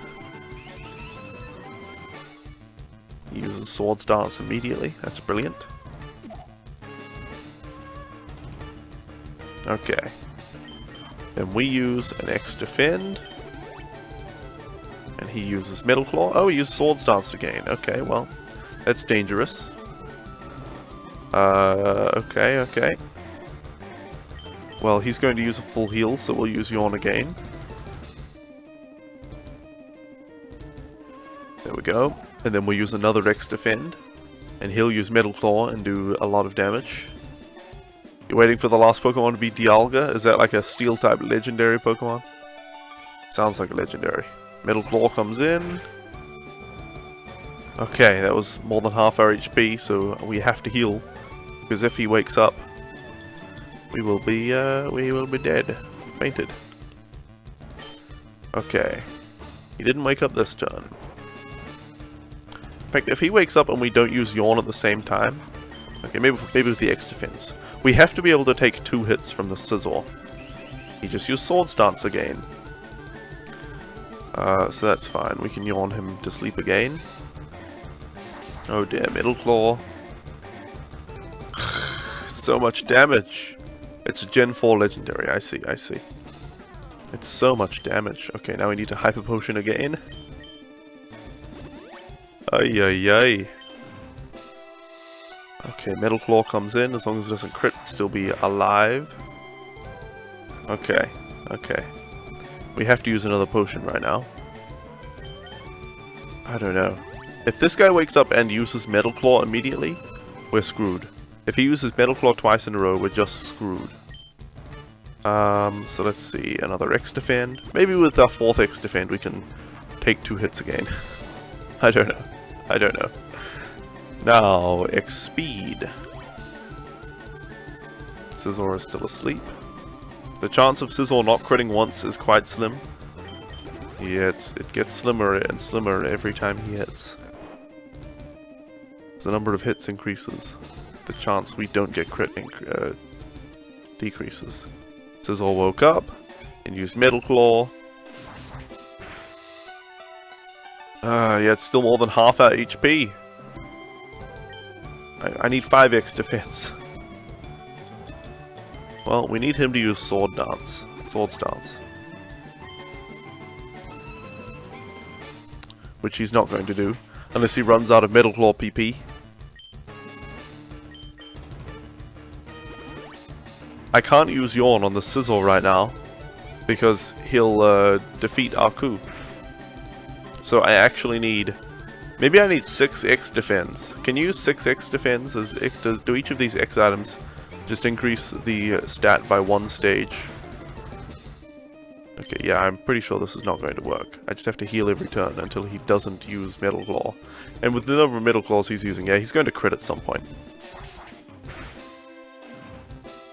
He uses Sword Stance immediately, that's brilliant. Okay. Then we use an X defend. And he uses Metal Claw. Oh, he uses Sword Stance again. Okay, well, that's dangerous. Okay, okay. Well, he's going to use a full heal, so we'll use Yawn again. There we go. And then we'll use another X defend. And he'll use Metal Claw and do a lot of damage. You're waiting for the last Pokemon to be Dialga? Is that like a Steel type legendary Pokemon? Sounds like a legendary. Metal Claw comes in. Okay, that was more than half our HP, so we have to heal. Because if he wakes up, we will be dead. Fainted. Okay. He didn't wake up this turn. In fact, if he wakes up and we don't use Yawn at the same time... Okay, maybe with the X defense. We have to be able to take 2 hits from the Scizor. He just used Swords Dance again. So that's fine. We can Yawn him to sleep again. Oh dear, Metal Claw. So much damage. It's a Gen 4 legendary. I see. It's so much damage. Okay, now we need to Hyper Potion again. Ay. Okay, Metal Claw comes in. As long as it doesn't crit, still be alive. Okay. We have to use another potion right now. I don't know. If this guy wakes up and uses Metal Claw immediately, we're screwed. If he uses Metal Claw twice in a row, we're just screwed. So let's see. Another X Defend. Maybe with our 4th X Defend we can take 2 hits again. I don't know. Now, X Speed. Scizor is still asleep. The chance of Scizor not critting once is quite slim. Yeah, it gets slimmer and slimmer every time he hits. As the number of hits increases, the chance we don't get crit decreases. Scizor woke up and used Metal Claw. Yeah, it's still more than half our HP. I need 5x defense. Well, we need him to use Swords Dance. Which he's not going to do, unless he runs out of Metal Claw PP. I can't use Yawn on the Scizor right now, because he'll defeat Aku. So I actually need... Maybe I need 6 X Defense. Can you use 6 X Defense? Do each of these X items just increase the stat by 1 stage? Okay, yeah, I'm pretty sure this is not going to work. I just have to heal every turn until he doesn't use Metal Claw. And with the number of Metal Claws he's using, yeah, he's going to crit at some point.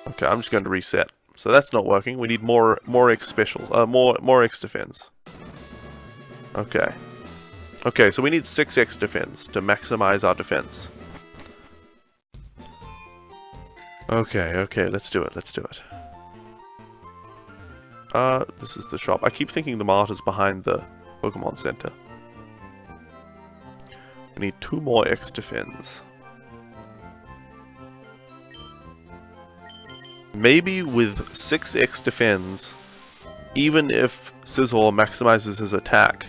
Okay, I'm just going to reset. So that's not working. We need more X special, more X Defense. Okay. Okay, so we need 6 X Defense to maximize our defense. Okay, let's do it. This is the shop. I keep thinking the mart is behind the Pokemon Center. We need 2 more X Defense. Maybe with 6 X Defense, even if Scizor maximizes his attack,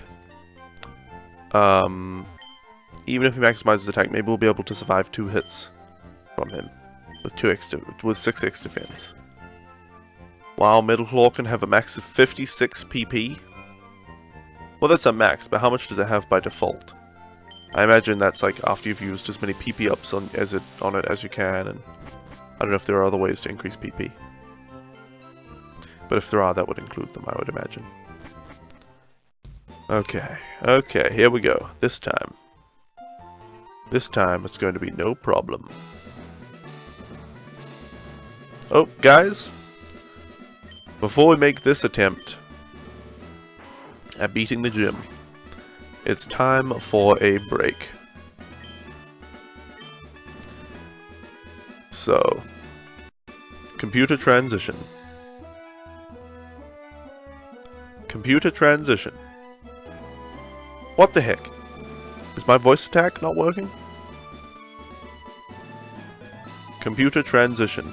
maybe we'll be able to survive 2 hits from him with 6 X Defense. Wow, Metal Claw can have a max of 56 PP. Well, that's a max, but how much does it have by default? I imagine that's like after you've used as many PP ups on it as you can, and I don't know if there are other ways to increase PP. But if there are, that would include them, I would imagine. Okay, here we go. This time it's going to be no problem. Oh, guys, before we make this attempt at beating the gym, it's time for a break. So, computer transition. What the heck? Is my voice attack not working? Computer transition.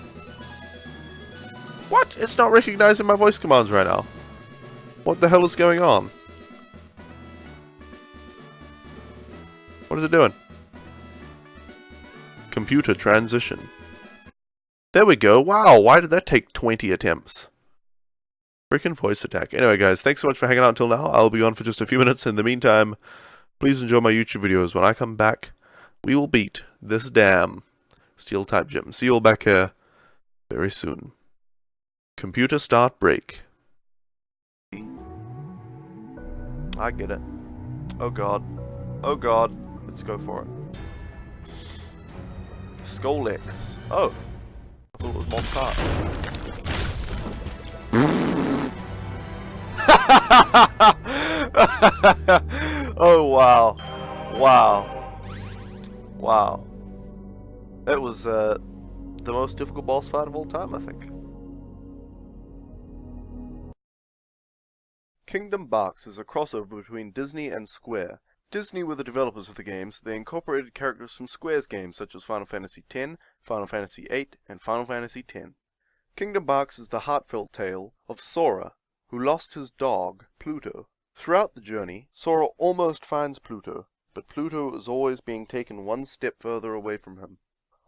What? It's not recognizing my voice commands right now. What the hell is going on? What is it doing? Computer transition. There we go. Wow, why did that take 20 attempts? Freaking voice attack. Anyway, guys, thanks so much for hanging out until now. I'll be on for just a few minutes. In the meantime, please enjoy my YouTube videos. When I come back, We will beat this damn Steel-type gym. See you all back here very soon. Computer start break. I get it. Oh god. Oh god. Let's go for it. Skolex. Oh. I thought it was Montart. Oh wow. Wow. Wow. That was the most difficult boss fight of all time, I think. Kingdom Box is a crossover between Disney and Square. Disney were the developers of the games. They incorporated characters from Square's games such as Final Fantasy X, Final Fantasy VIII, and Final Fantasy X. Kingdom Box is the heartfelt tale of Sora, who lost his dog, Pluto. Throughout the journey, Sora almost finds Pluto, but Pluto is always being taken one step further away from him.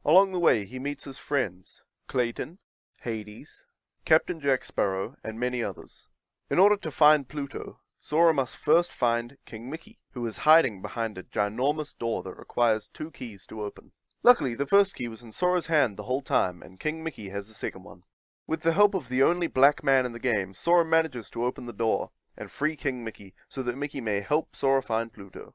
Along the way, he meets his friends, Clayton, Hades, Captain Jack Sparrow, and many others. In order to find Pluto, Sora must first find King Mickey, who is hiding behind a ginormous door that requires 2 keys to open. Luckily, the first key was in Sora's hand the whole time, and King Mickey has the second one. With the help of the only black man in the game, Sora manages to open the door and free King Mickey so that Mickey may help Sora find Pluto.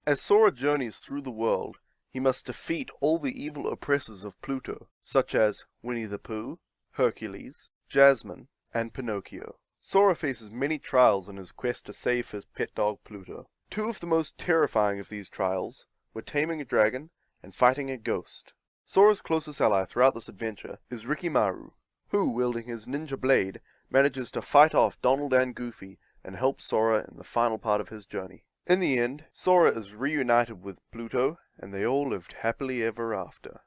As Sora journeys through the world, he must defeat all the evil oppressors of Pluto, such as Winnie the Pooh, Hercules, Jasmine, and Pinocchio. Sora faces many trials in his quest to save his pet dog Pluto. 2 of the most terrifying of these trials were taming a dragon and fighting a ghost. Sora's closest ally throughout this adventure is Rikimaru, who, wielding his ninja blade, manages to fight off Donald and Goofy and help Sora in the final part of his journey. In the end, Sora is reunited with Pluto, and they all lived happily ever after.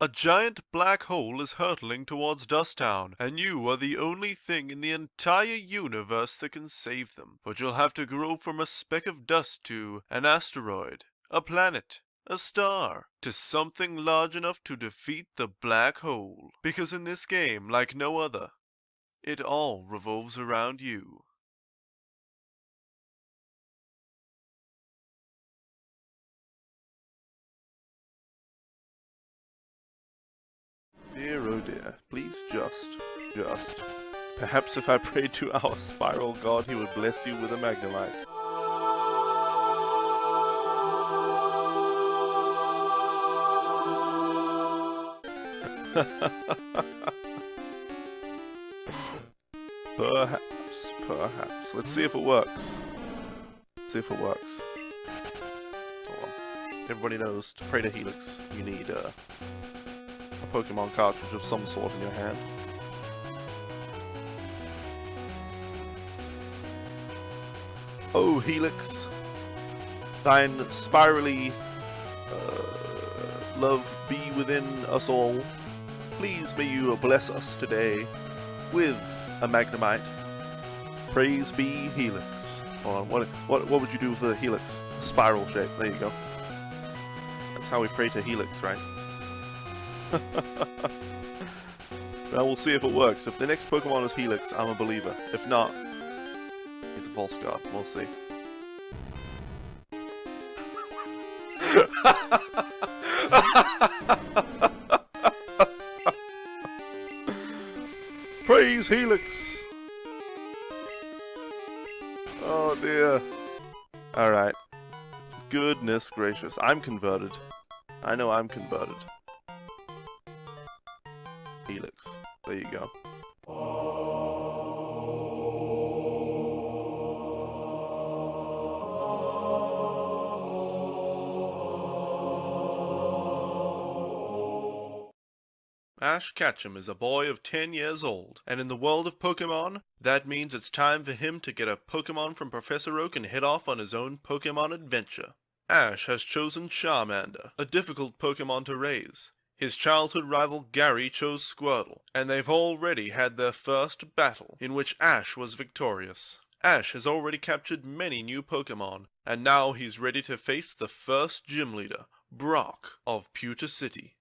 A giant black hole is hurtling towards Dusttown, and you are the only thing in the entire universe that can save them. But you'll have to grow from a speck of dust to an asteroid, a planet, a star, to something large enough to defeat the black hole. Because in this game, like no other, it all revolves around you. Dear oh dear, please just. Perhaps if I prayed to our spiral god, he would bless you with a Magnemite. Perhaps. Let's see if it works. Hold on. Everybody knows to pray to Helix, you need a Pokemon cartridge of some sort in your hand. Oh, Helix, thine spirally love be within us all. Please may you bless us today with a Magnemite. Praise be Helix. Hold on, what would you do with a Helix? A spiral shape. There you go. That's how we pray to Helix, right? Now we'll see if it works. If the next Pokemon is Helix, I'm a believer. If not, he's a false god. We'll see. Praise Helix! Oh dear. Alright. Goodness gracious. I'm converted. I know I'm converted. Helix. There you go. Ash Ketchum is a boy of 10 years old, and in the world of Pokemon, that means it's time for him to get a Pokemon from Professor Oak and head off on his own Pokemon adventure. Ash has chosen Charmander, a difficult Pokemon to raise. His childhood rival Gary chose Squirtle, and they've already had their first battle, in which Ash was victorious. Ash has already captured many new Pokemon, and now he's ready to face the first gym leader, Brock of Pewter City.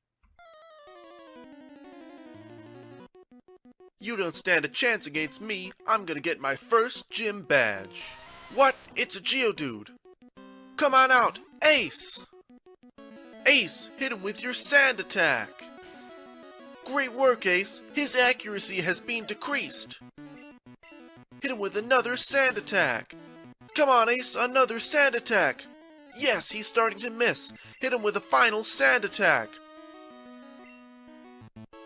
You don't stand a chance against me. I'm gonna get my first gym badge. What? It's a Geodude. Come on out, Ace! Ace, hit him with your sand attack! Great work, Ace! His accuracy has been decreased! Hit him with another sand attack! Come on, Ace, another sand attack! Yes, he's starting to miss! Hit him with a final sand attack!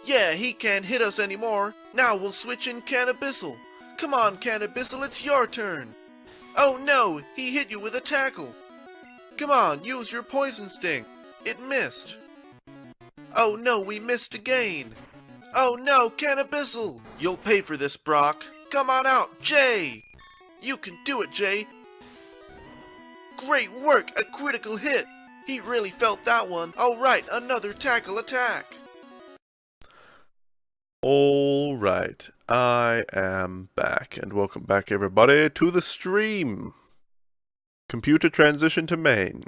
Yeah, he can't hit us anymore! Now we'll switch in Cannabissel! Come on, Cannabissel, it's your turn! Oh no, he hit you with a tackle! Come on, use your poison sting! It missed! Oh no, we missed again! Oh no, Cannabissel! You'll pay for this, Brock! Come on out, Jay! You can do it, Jay! Great work! A critical hit! He really felt that one! Alright, another tackle attack! Alright, I am back, and welcome back everybody to the stream! Computer transition to main.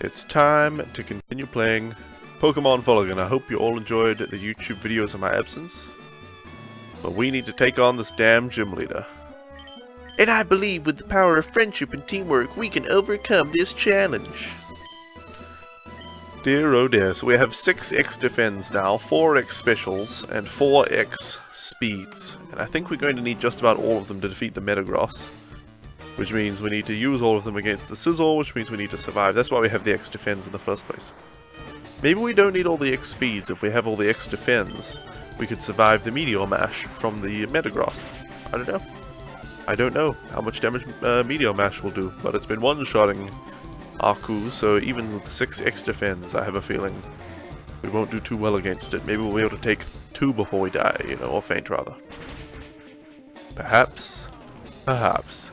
It's time to continue playing Pkmn Fuligin. I hope you all enjoyed the YouTube videos in my absence. But we need to take on this damn gym leader. And I believe with the power of friendship and teamwork, we can overcome this challenge. Dear oh dear, so we have 6x defense now, 4x specials, and 4x speeds. And I think we're going to need just about all of them to defeat the Metagross. Which means we need to use all of them against the Sizzle, which means we need to survive. That's why we have the X defense in the first place. Maybe we don't need all the X speeds. If we have all the X defense, we could survive the Meteor Mash from the Metagross. I don't know. I don't know how much damage Meteor Mash will do, but it's been one-shotting Aku, so even with 6 X defense, I have a feeling we won't do too well against it. Maybe we'll be able to take 2 before we die, you know, or faint rather. Perhaps. Perhaps.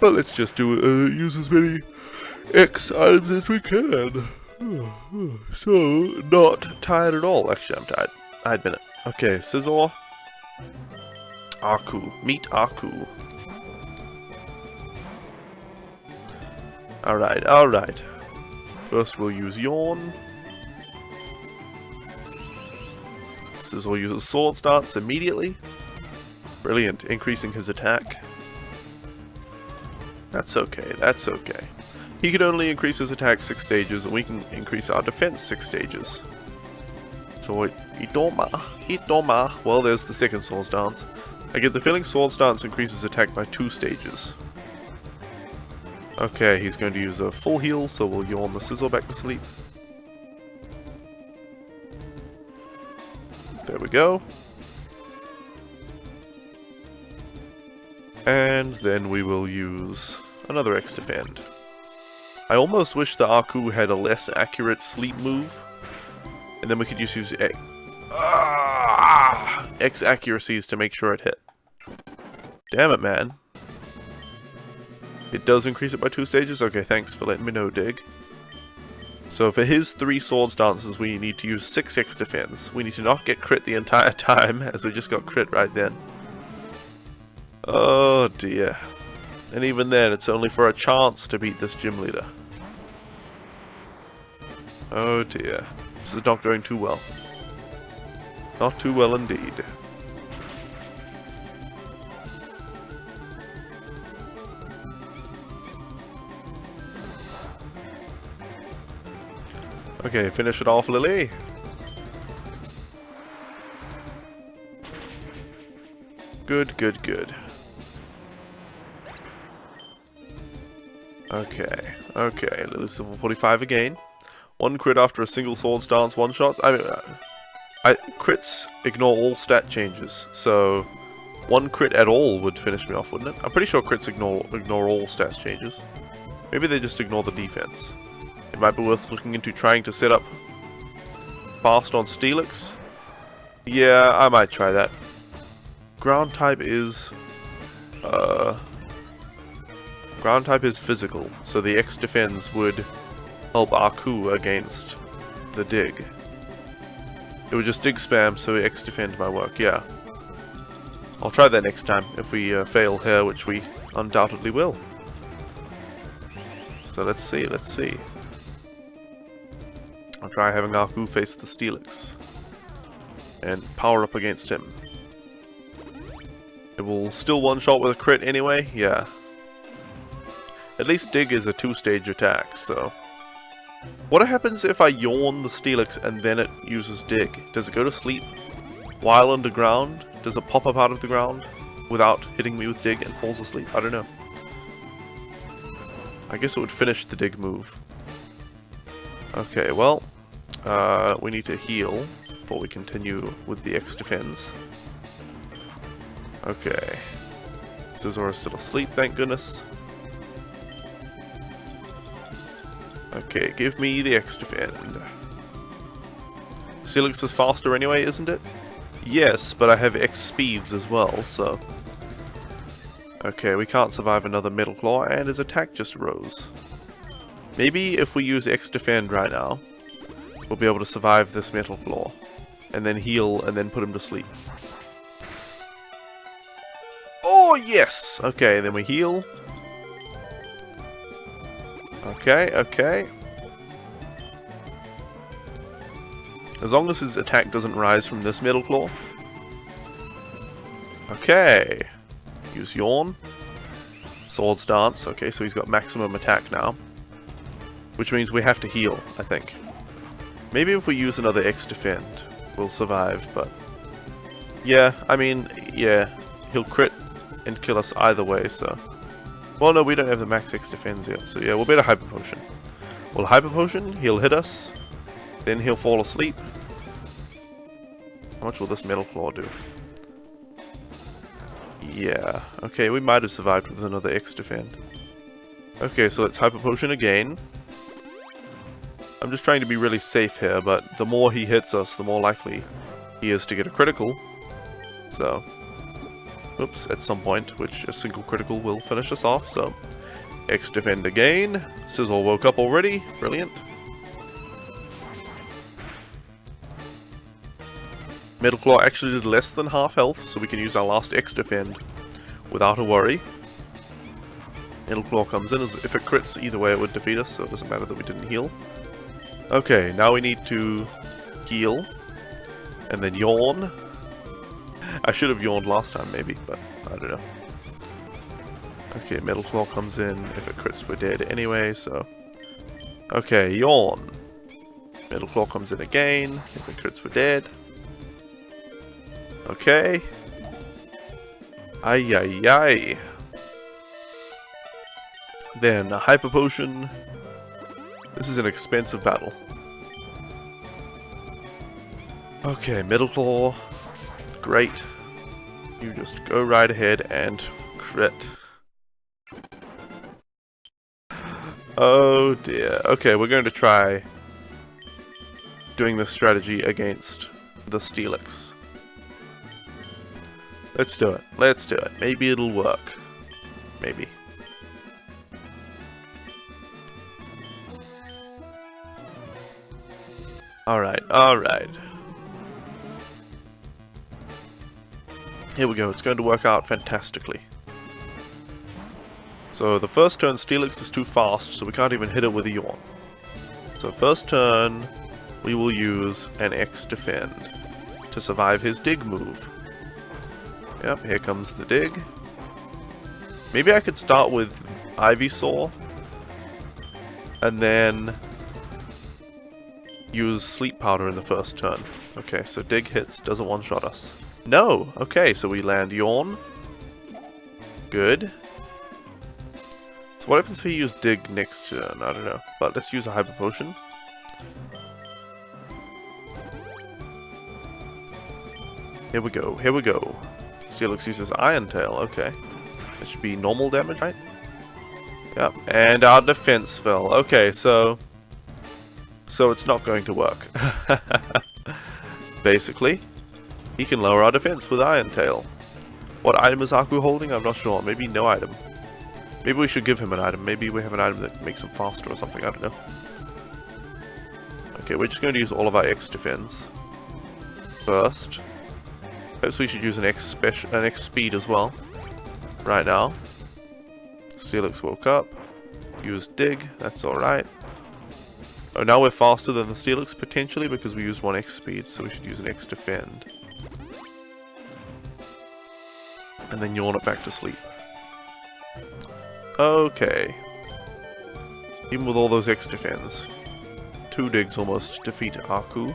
But let's just do use as many X items as we can. So, not tired at all. Actually, I'm tired. I admit it. Okay, Scizor. Aku. Meet Aku. Alright, alright. First we'll use Yawn. Scizor uses Sword Stance immediately. Brilliant, increasing his attack. That's okay, that's okay. He can only increase his attack 6 stages, and we can increase our defense 6 stages. So, Idoma. Well, there's the second Sword Stance. I get the feeling Sword Stance increases attack by 2 stages. Okay, he's going to use a full heal, so we'll yawn the Sizzle back to sleep. There we go. And then we will use another X defend. I almost wish the Aku had a less accurate sleep move, and then we could just use X accuracies to make sure it hit. Damn it, man. It does increase it by 2 stages? Okay, thanks for letting me know, Dig. So for his 3 Sword Stances, we need to use 6 X defense. We need to not get crit the entire time, as we just got crit right then. Oh dear. And even then, it's only for a chance to beat this gym leader. Oh dear. This is not going too well. Not too well indeed. Okay, finish it off, Lily. Good, good, good. Okay, okay, Lily's level 45 again. 1 crit after a single Sword Stance one-shot. I mean, crits ignore all stat changes, so 1 crit at all would finish me off, wouldn't it? I'm pretty sure crits ignore all stats changes. Maybe they just ignore the defense. It might be worth looking into trying to set up fast on Steelix. Yeah, I might try that. Ground type is physical, so the X defense would help Aku against the dig. It would just dig spam, so X defend might work, yeah. I'll try that next time if we fail here, which we undoubtedly will. So let's see, let's see. I'll try having Aku face the Steelix and power up against him. It will still one-shot with a crit anyway, yeah. At least Dig is a 2-stage attack, so What happens if I yawn the Steelix and then it uses dig? Does it go to sleep while underground? Does it pop up out of the ground without hitting me with dig and falls asleep? I don't know. I guess it would finish the dig move. Okay, well, we need to heal before we continue with the X defense. Okay. Scizor is still asleep, thank goodness. Okay, give me the X defend. Steelix is faster anyway, isn't it? Yes, but I have X speeds as well, so... Okay, we can't survive another Metal Claw, and his attack just rose. Maybe if we use X defend right now, we'll be able to survive this Metal Claw. And then heal, and then put him to sleep. Oh, yes! Okay, then we heal. Okay, okay. As long as his attack doesn't rise from this Metal Claw. Okay. Use Yawn. Swords Dance. Okay, so he's got maximum attack now. Which means we have to heal, I think. Maybe if we use another X defend, we'll survive, but... Yeah, I mean, yeah. He'll crit and kill us either way, so... Well, no, we don't have the max X defense yet, so yeah, we'll better Hyper Potion. We'll Hyper Potion, he'll hit us, then he'll fall asleep. How much will this Metal Claw do? Yeah, okay, we might have survived with another X defend. Okay, so let's Hyper Potion again. I'm just trying to be really safe here, but the more he hits us, the more likely he is to get a critical. So... Oops, at some point, which a single critical will finish us off, so... X defend again. Scizor woke up already. Brilliant. Metal Claw actually did less than half health, so we can use our last X defend without a worry. Metal Claw comes in, as if it crits, either way it would defeat us, so it doesn't matter that we didn't heal. Okay, now we need to heal, and then yawn. I should have yawned last time, maybe, but I don't know. Okay, Metal Claw comes in. If it crits, we're dead anyway, so... Okay, yawn. Metal Claw comes in again. If it crits, we're dead. Okay. Ay, ay, ay. Then, a Hyper Potion. This is an expensive battle. Okay, Metal Claw. Great. You just go right ahead and crit. Oh dear. Okay, we're going to try doing this strategy against the Steelix. Let's do it. Let's do it. Maybe it'll work. Maybe. Alright, alright. Here we go, it's going to work out fantastically. So the first turn Steelix is too fast, so we can't even hit it with a yawn. So first turn, we will use an X defend to survive his dig move. Yep, here comes the dig. Maybe I could start with Ivysaur, and then use Sleep Powder in the first turn. Okay, so dig hits, doesn't one-shot us. No! Okay, so we land Yawn. Good. So what happens if we use Dig next turn? I don't know. But let's use a Hyper Potion. Here we go, here we go. Steelix uses Iron Tail, okay. That should be normal damage, right? Yep, and our defense fell. Okay, so it's not going to work. Basically. He can lower our defense with Iron Tail. What item is Aku holding? I'm not sure. Maybe no item. Maybe we should give him an item. Maybe we have an item that makes him faster or something. I don't know. Okay, we're just going to use all of our X defense first. Perhaps we should use an X speed as well. Right now. Steelix woke up. Use dig. That's alright. Oh, now we're faster than the Steelix potentially because we used one X speed, so we should use an X defend. And then yawn it back to sleep. Okay. Even with all those X defends, 2 digs almost to defeat Aku.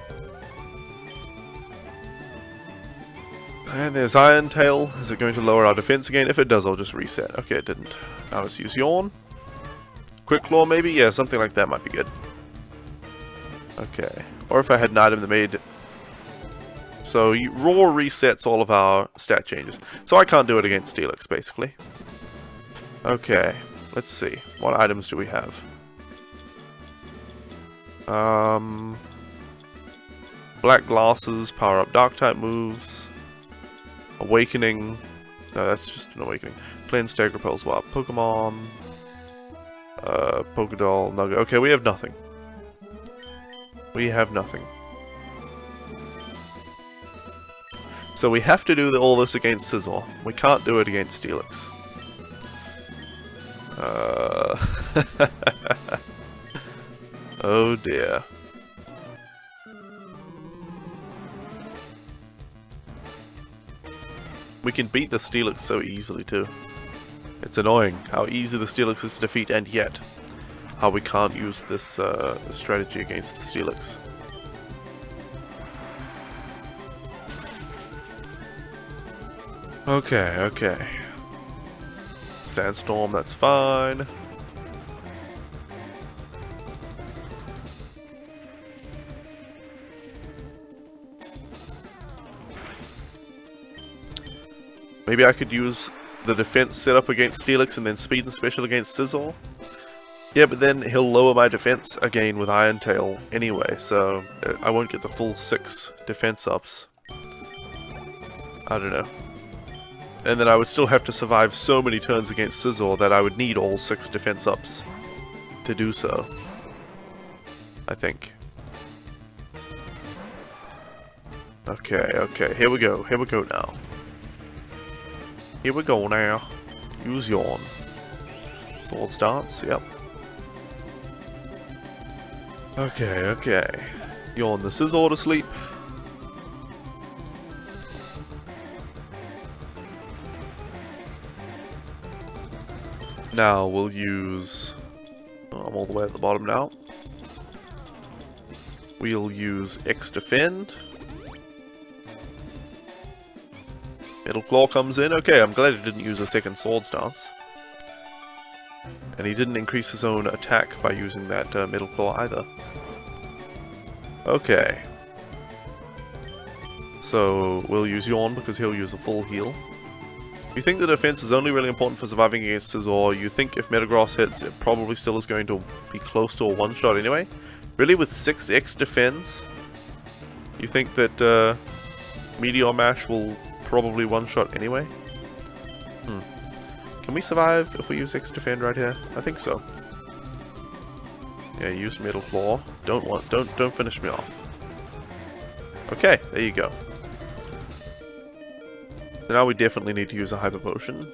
And there's Iron Tail. Is it going to lower our defense again? If it does, I'll just reset. Okay, it didn't. Now let's use Yawn. Quick Claw maybe? Yeah, something like that might be good. Okay. Or if I had an item that made... So, Raw resets all of our stat changes. So I can't do it against Steelix, basically. Okay. Let's see. What items do we have? Black Glasses, power up Dark type moves. Awakening. No, that's just an Awakening. Cleanse, Stagger, Repel, Swap. Pokemon. Pokédoll, Nugget. Okay, we have nothing. We have nothing. So we have to do all this against Scizor. We can't do it against Steelix. Oh dear. We can beat the Steelix so easily too. It's annoying how easy the Steelix is to defeat, and yet how we can't use this strategy against the Steelix. Okay, okay. Sandstorm, that's fine. Maybe I could use the defense setup against Steelix and then speed and special against Scizor. Yeah, but then he'll lower my defense again with Iron Tail anyway, so I won't get the full 6 defense ups. I don't know. And then I would still have to survive so many turns against Scizor that I would need all 6 defense ups to do so. I think. Okay, okay, here we go now. Here we go now. Use Yawn. Sword stance, yep. Okay, okay. Yawn the Scizor to sleep. Now we'll use... Oh, I'm all the way at the bottom now. We'll use X Defend. Middle Claw comes in. Okay, I'm glad he didn't use a second Sword Stance. And he didn't increase his own attack by using that Middle Claw either. Okay. So, we'll use Yawn because he'll use a full heal. You think the defense is only really important for surviving against Scizor. You think if Metagross hits, it probably still is going to be close to a one-shot anyway? Really, with 6x defense? You think that Meteor Mash will probably one-shot anyway? Can we survive if we use X Defend right here? I think so. Yeah, use Middle Claw. Don't finish me off. Okay, there you go. So now we definitely need to use a Hyper Potion.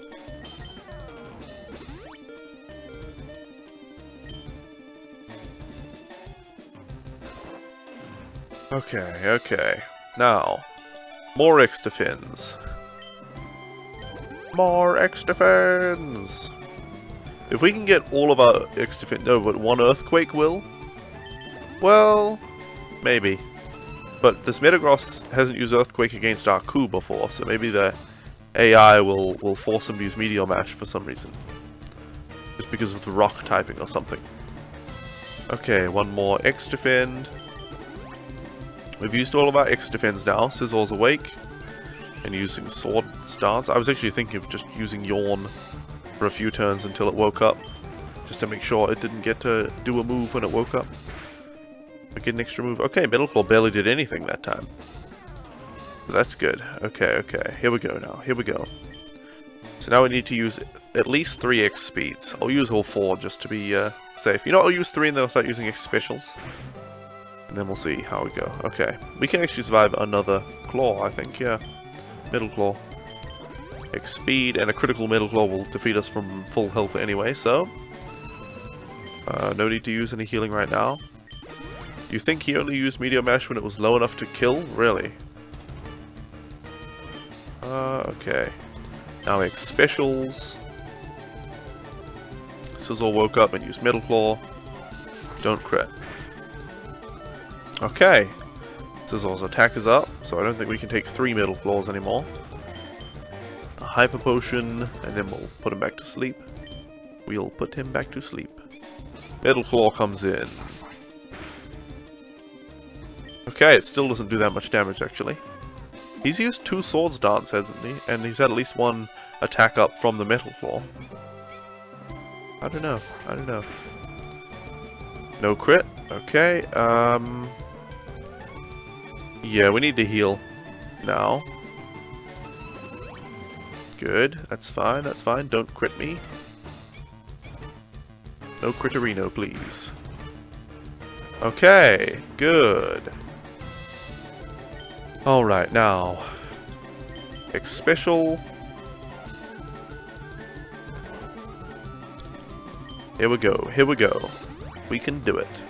Okay, okay. Now, more X Defends. More X Defends! If we can get all of our X Defend... No, but one Earthquake will? Well, maybe. But this Metagross hasn't used Earthquake against Aku before, so maybe the AI will force him to use Meteor Mash for some reason. Just because of the rock typing or something. Okay, one more X Defend. We've used all of our X Defends now. Scizor's awake. And using Sword Stance. I was actually thinking of just using Yawn for a few turns until it woke up. Just to make sure it didn't get to do a move when it woke up. Get an extra move. Okay, Middle Claw barely did anything that time. That's good. Okay, okay. Here we go now. Here we go. So now we need to use at least 3x speeds. I'll use all 4 just to be safe. You know, I'll use 3 and then I'll start using X specials. And then we'll see how we go. Okay. We can actually survive another Claw, I think. Yeah. Middle Claw. X speed and a critical Middle Claw will defeat us from full health anyway, so... no need to use any healing right now. Do you think he only used Meteor Mash when it was low enough to kill? Really? Okay. Now X specials. Scizor woke up and used Middle Claw. Don't crit. Okay. Scissor's attack is up, so I don't think we can take 3 Metal Claws anymore. A Hyper Potion, and then we'll put him back to sleep. We'll put him back to sleep. Metal Claw comes in. Okay, it still doesn't do that much damage, actually. He's used 2 Swords Dance, hasn't he? And he's had at least 1 attack up from the Metal Claw. I don't know. I don't know. No crit. Okay, yeah, we need to heal now. Good. That's fine. That's fine. Don't crit me. No critterino, please. Okay. Good. Alright, now. X special. Here we go. Here we go. We can do it.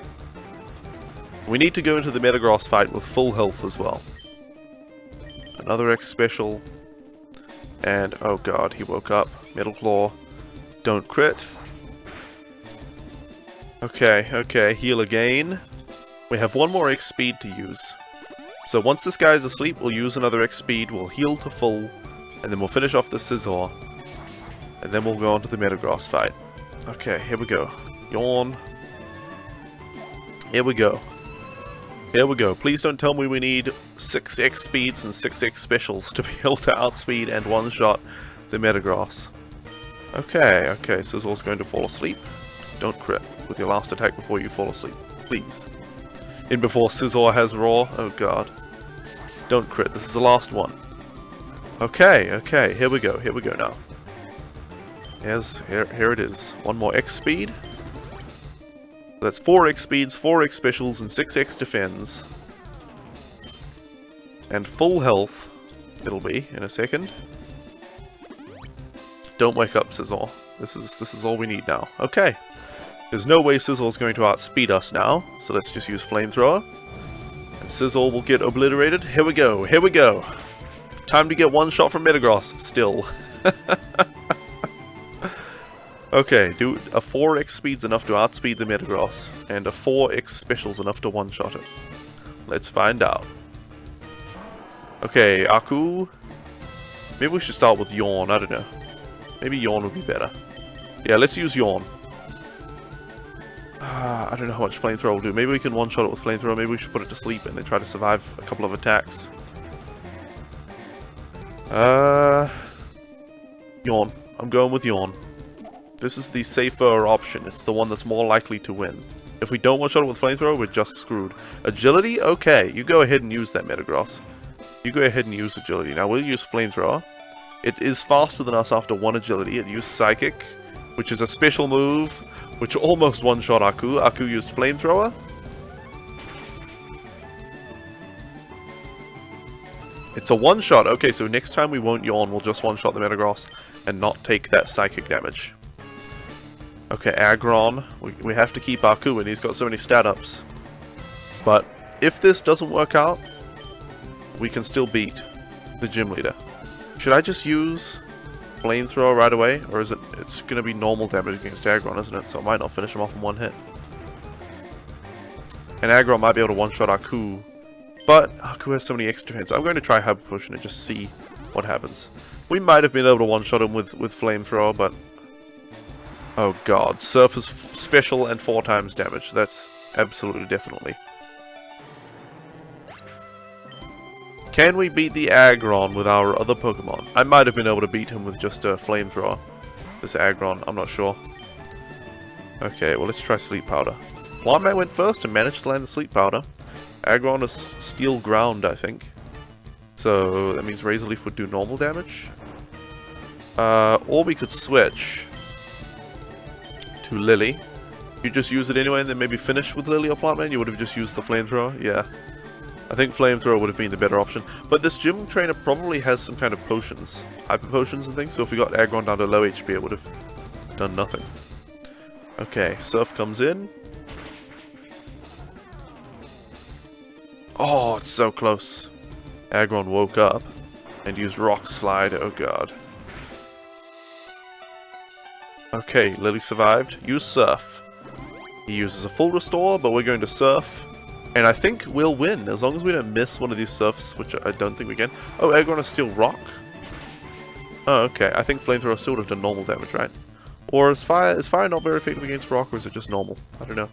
We need to go into the Metagross fight with full health as well. Another X special. And, oh god, he woke up. Metal Claw. Don't crit. Okay, okay, heal again. We have 1 more X speed to use. So once this guy is asleep, we'll use another X speed, we'll heal to full, and then we'll finish off the Scizor. And then we'll go on to the Metagross fight. Okay, here we go. Yawn. Here we go. Here we go. Please don't tell me we need 6 X speeds and 6 X specials to be able to outspeed and one-shot the Metagross. Okay, okay, Scissor's going to fall asleep. Don't crit with your last attack before you fall asleep. Please. In before Scizor has Roar. Oh god. Don't crit. This is the last one. Okay, okay, here we go. Here we go now. Here it is. 1 more X speed. That's 4 X speeds, 4 X specials, and 6 X defends. And full health, it'll be in a second. Don't wake up, Scizor. This is all we need now. Okay. There's no way Scissor's going to outspeed us now, so let's just use Flamethrower. And Scizor will get obliterated. Here we go, here we go. Time to get 1 shot from Metagross, still. Okay, do a 4 X speed's enough to outspeed the Metagross, and a 4 X special's enough to one-shot it. Let's find out. Okay, Aku. Maybe we should start with Yawn, I don't know. Maybe Yawn would be better. Yeah, let's use Yawn. I don't know how much Flamethrower will do. Maybe we can one-shot it with Flamethrower, maybe we should put it to sleep and then try to survive a couple of attacks. Yawn. I'm going with Yawn. This is the safer option. It's the one that's more likely to win. If we don't one-shot it with Flamethrower, we're just screwed. Agility? Okay, you go ahead and use that, Metagross. You go ahead and use Agility. Now, we'll use Flamethrower. It is faster than us after 1 Agility. It used Psychic, which is a special move, which almost one-shot Aku. Aku used Flamethrower. It's a one-shot. Okay, so next time we won't Yawn. We'll just one-shot the Metagross and not take that Psychic damage. Okay, Aggron. We have to keep Aku in. He's got so many stat-ups. But if this doesn't work out, we can still beat the gym leader. Should I just use Flamethrower right away? Or is it's going to be normal damage against Aggron, isn't it? So I might not finish him off in 1 hit. And Aggron might be able to one-shot Aku. But Aku has so many extra defense. I'm going to try Hyper Potion and just see what happens. We might have been able to one-shot him with Flamethrower, but... Oh god, Surf is special and 4 times damage. That's absolutely definitely. Can we beat the Aggron with our other Pokemon? I might have been able to beat him with just a Flamethrower. This Aggron, I'm not sure. Okay, well let's try Sleep Powder. Plant went first and managed to land the Sleep Powder. Aggron is Steel Ground, I think. So that means Razor Leaf would do normal damage. Or we could switch to Lily. You just use it anyway and then maybe finish with Lily or Plantman? You would have just used the Flamethrower? Yeah. I think Flamethrower would have been the better option. But this gym trainer probably has some kind of potions. Hyper potions and things. So if we got Aggron down to low HP, it would have done nothing. Okay, Surf comes in. Oh, it's so close. Aggron woke up and used Rock Slide. Oh god. Okay, Lily survived. Use Surf. He uses a full restore, but we're going to Surf. And I think we'll win, as long as we don't miss one of these surfs, which I don't think we can. Oh, Egg on a steel rock? Oh, okay. I think flamethrower still would have done normal damage, right? Or is fire not very effective against rock, or is it just normal? I don't know.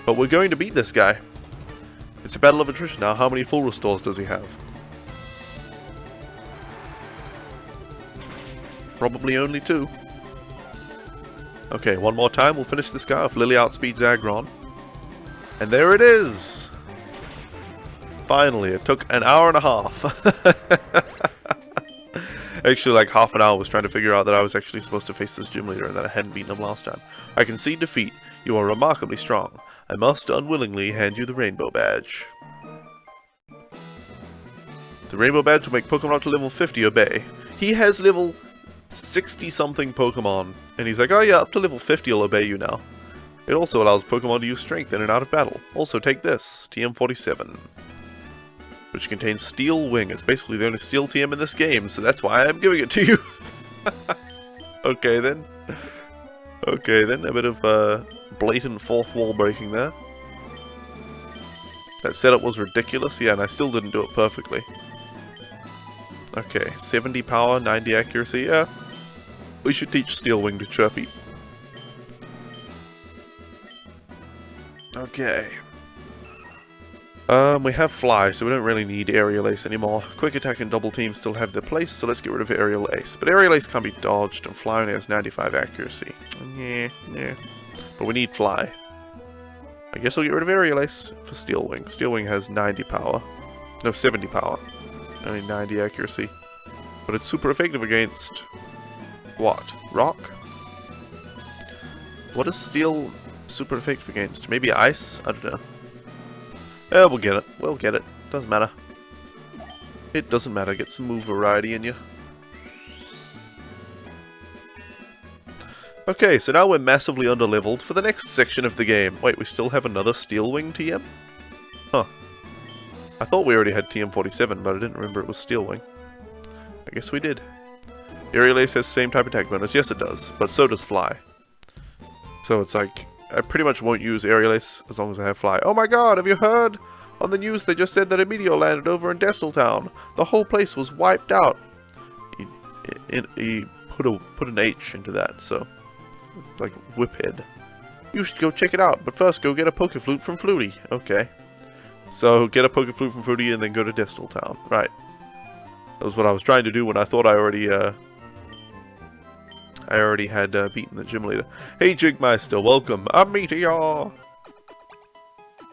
But we're going to beat this guy. It's a battle of attrition now. How many full restores does he have? Probably only 2. Okay, one more time. We'll finish this guy off. Lily outspeeds Aggron. And there it is! Finally, it took an hour and a half. Actually, like half an hour was trying to figure out that I was actually supposed to face this gym leader and that I hadn't beaten him last time. I concede defeat. You are remarkably strong. I must unwillingly hand you the rainbow badge. The rainbow badge will make Pokemon up to level 50 obey. He has level 60-something Pokemon, and he's like, oh yeah, up to level 50 will obey you now. It also allows Pokemon to use strength in and out of battle. Also take this, TM47. Which contains Steel Wing. It's basically the only Steel TM in this game, so that's why I'm giving it to you. Okay then. Okay then, a bit of blatant fourth wall breaking there. That setup was ridiculous, yeah, and I still didn't do it perfectly. Okay, 70 power, 90 accuracy, yeah. We should teach Steel Wing to Chirpy. Okay. We have Fly, so we don't really need Aerial Ace anymore. Quick Attack and Double Team still have their place, so let's get rid of Aerial Ace. But Aerial Ace can't be dodged, and Fly only has 95 accuracy. Yeah. But we need Fly. I guess I'll get rid of Aerial Ace for Steel Wing. Steel Wing has 90 power. No, 70 power. Only 90 accuracy. But it's super effective against... what? Rock? What is Steel super effective against? Maybe Ice? I don't know. Yeah, we'll get it. We'll get it. Doesn't matter. It doesn't matter. Get some move variety in you. Okay, so now we're massively underleveled for the next section of the game. Wait, we still have another Steel Wing TM? Huh. I thought we already had TM47, but I didn't remember it was Steel Wing. I guess we did. Aerial Ace has the same type attack bonus. Yes, it does. But so does Fly. So it's like... I pretty much won't use Aerial Ace as long as I have Fly. Oh my god, have you heard? On the news they just said that a meteor landed over in Destiltown. The whole place was wiped out. He put an H into that, so... It's like Whiphead. You should go check it out, but first go get a Pokeflute from Flutie. Okay. So get a Pokeflute from Flutie and then go to Destiltown. Right. That was what I was trying to do when I thought I already had beaten the gym leader. Hey Jigmeister, welcome. I'm Meteor.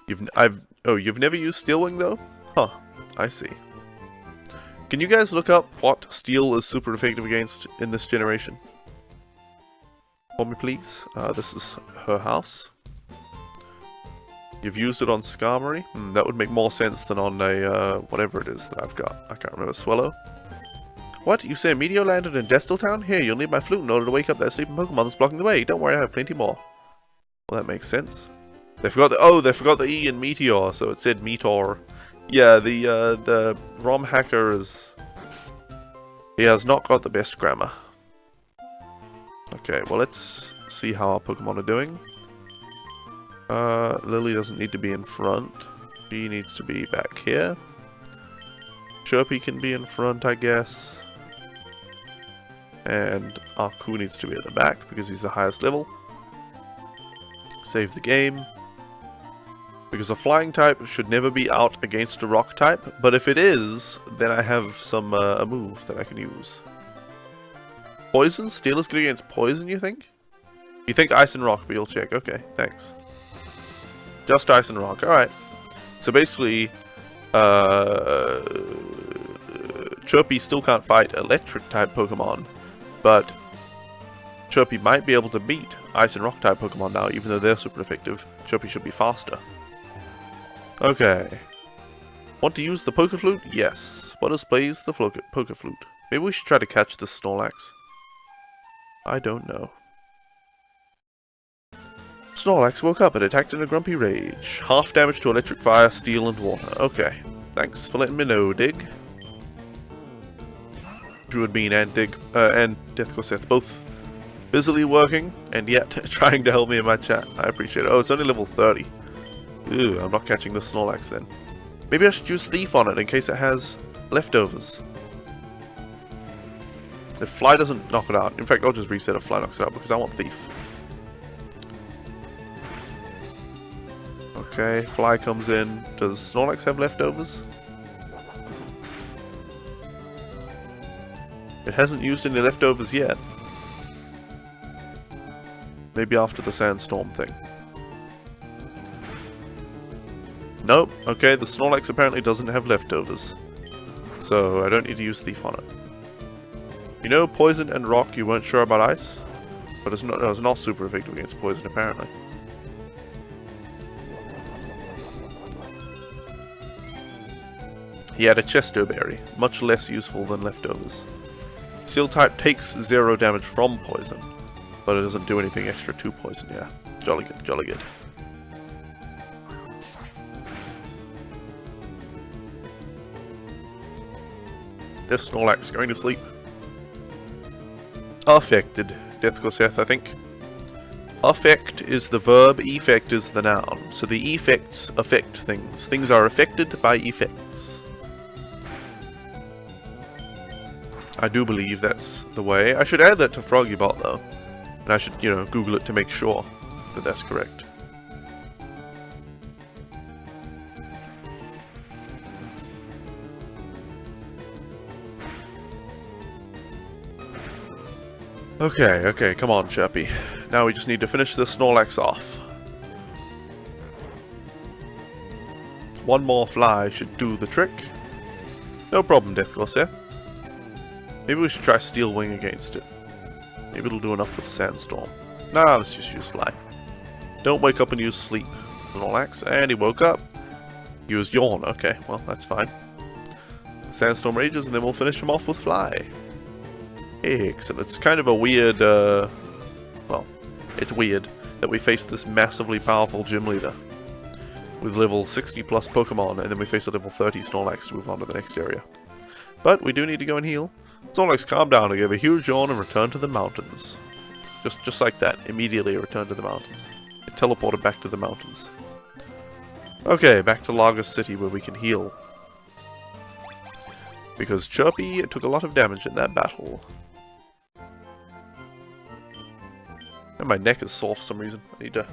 You've never used Steel Wing though? Huh. I see. Can you guys look up what Steel is super effective against in this generation? For me, please. This is her house. You've used it on Skarmory? That would make more sense than on a whatever it is that I've got. I can't remember. Swallow. What? You say a meteor landed in Destiltown? Here, you'll need my flute in order to wake up that sleeping Pokemon that's blocking the way. Don't worry, I have plenty more. Well, that makes sense. They forgot the E in Meteor, so it said Meteor. Yeah, the ROM hacker is... He has not got the best grammar. Okay, well let's see how our Pokemon are doing. Lily doesn't need to be in front. She needs to be back here. Chirpy can be in front, I guess. And Aku needs to be at the back because he's the highest level. Save the game. Because a flying type should never be out against a rock type, but if it is, then I have some a move that I can use. Poison? Steel is good against poison, you think? You think ice and rock, but you'll check. Okay, thanks. Just ice and rock, alright. So basically, Chirpy still can't fight electric type Pokemon, but Chirpy might be able to beat ice and rock type Pokemon now, even though they're super effective. Chirpy should be faster. Okay. Want to use the Pokeflute? Yes. What is plays the Pokeflute? Maybe we should try to catch this Snorlax. I don't know. Snorlax woke up and attacked in a grumpy rage. Half damage to electric, fire, steel, and water. Okay. Thanks for letting me know, Dig. Druid Bean and Dig, and Death Corseth both busily working, and yet trying to help me in my chat. I appreciate it. Oh, it's only level 30. Ew, I'm not catching the Snorlax then. Maybe I should use Thief on it in case it has leftovers. If Fly doesn't knock it out, in fact I'll just reset if Fly knocks it out because I want Thief. Okay, Fly comes in. Does Snorlax have leftovers? It hasn't used any leftovers yet. Maybe after the sandstorm thing. Nope. Okay, the Snorlax apparently doesn't have leftovers. So I don't need to use Thief on it. You know, Poison and Rock you weren't sure about Ice? But it's not super effective against Poison apparently. He had a Chesto Berry, much less useful than leftovers. Steel type takes 0 damage from Poison, but it doesn't do anything extra to Poison, yeah. Jolly good, jolly good. This Snorlax going to sleep. Affected. Death Gorseth, I think. Affect is the verb, effect is the noun. So the effects affect things. Things are affected by effects. I do believe that's the way. I should add that to Froggy-Bot though. And I should, you know, Google it to make sure that that's correct. Okay, come on, Chirpy. Now we just need to finish this Snorlax off. One more Fly should do the trick. No problem, Death Gorseth. Maybe we should try Steel Wing against it. Maybe it'll do enough with Sandstorm. Nah, let's just use Fly. Don't wake up and use Sleep, Snorlax. And he woke up. Used Yawn. Okay, well, that's fine. Sandstorm rages, and then we'll finish him off with Fly. Excellent. It's kind of a weird, well, it's weird that we face this massively powerful gym leader with level 60 plus Pokemon, and then we face a level 30 Snorlax to move on to the next area. But we do need to go and heal. Snorlax, calm down. I gave a huge yawn and return to the mountains. Just like that. Immediately return to the mountains. It teleported back to the mountains. Okay, back to Lagos City where we can heal. Because Chirpy took a lot of damage in that battle. And my neck is sore for some reason. I need to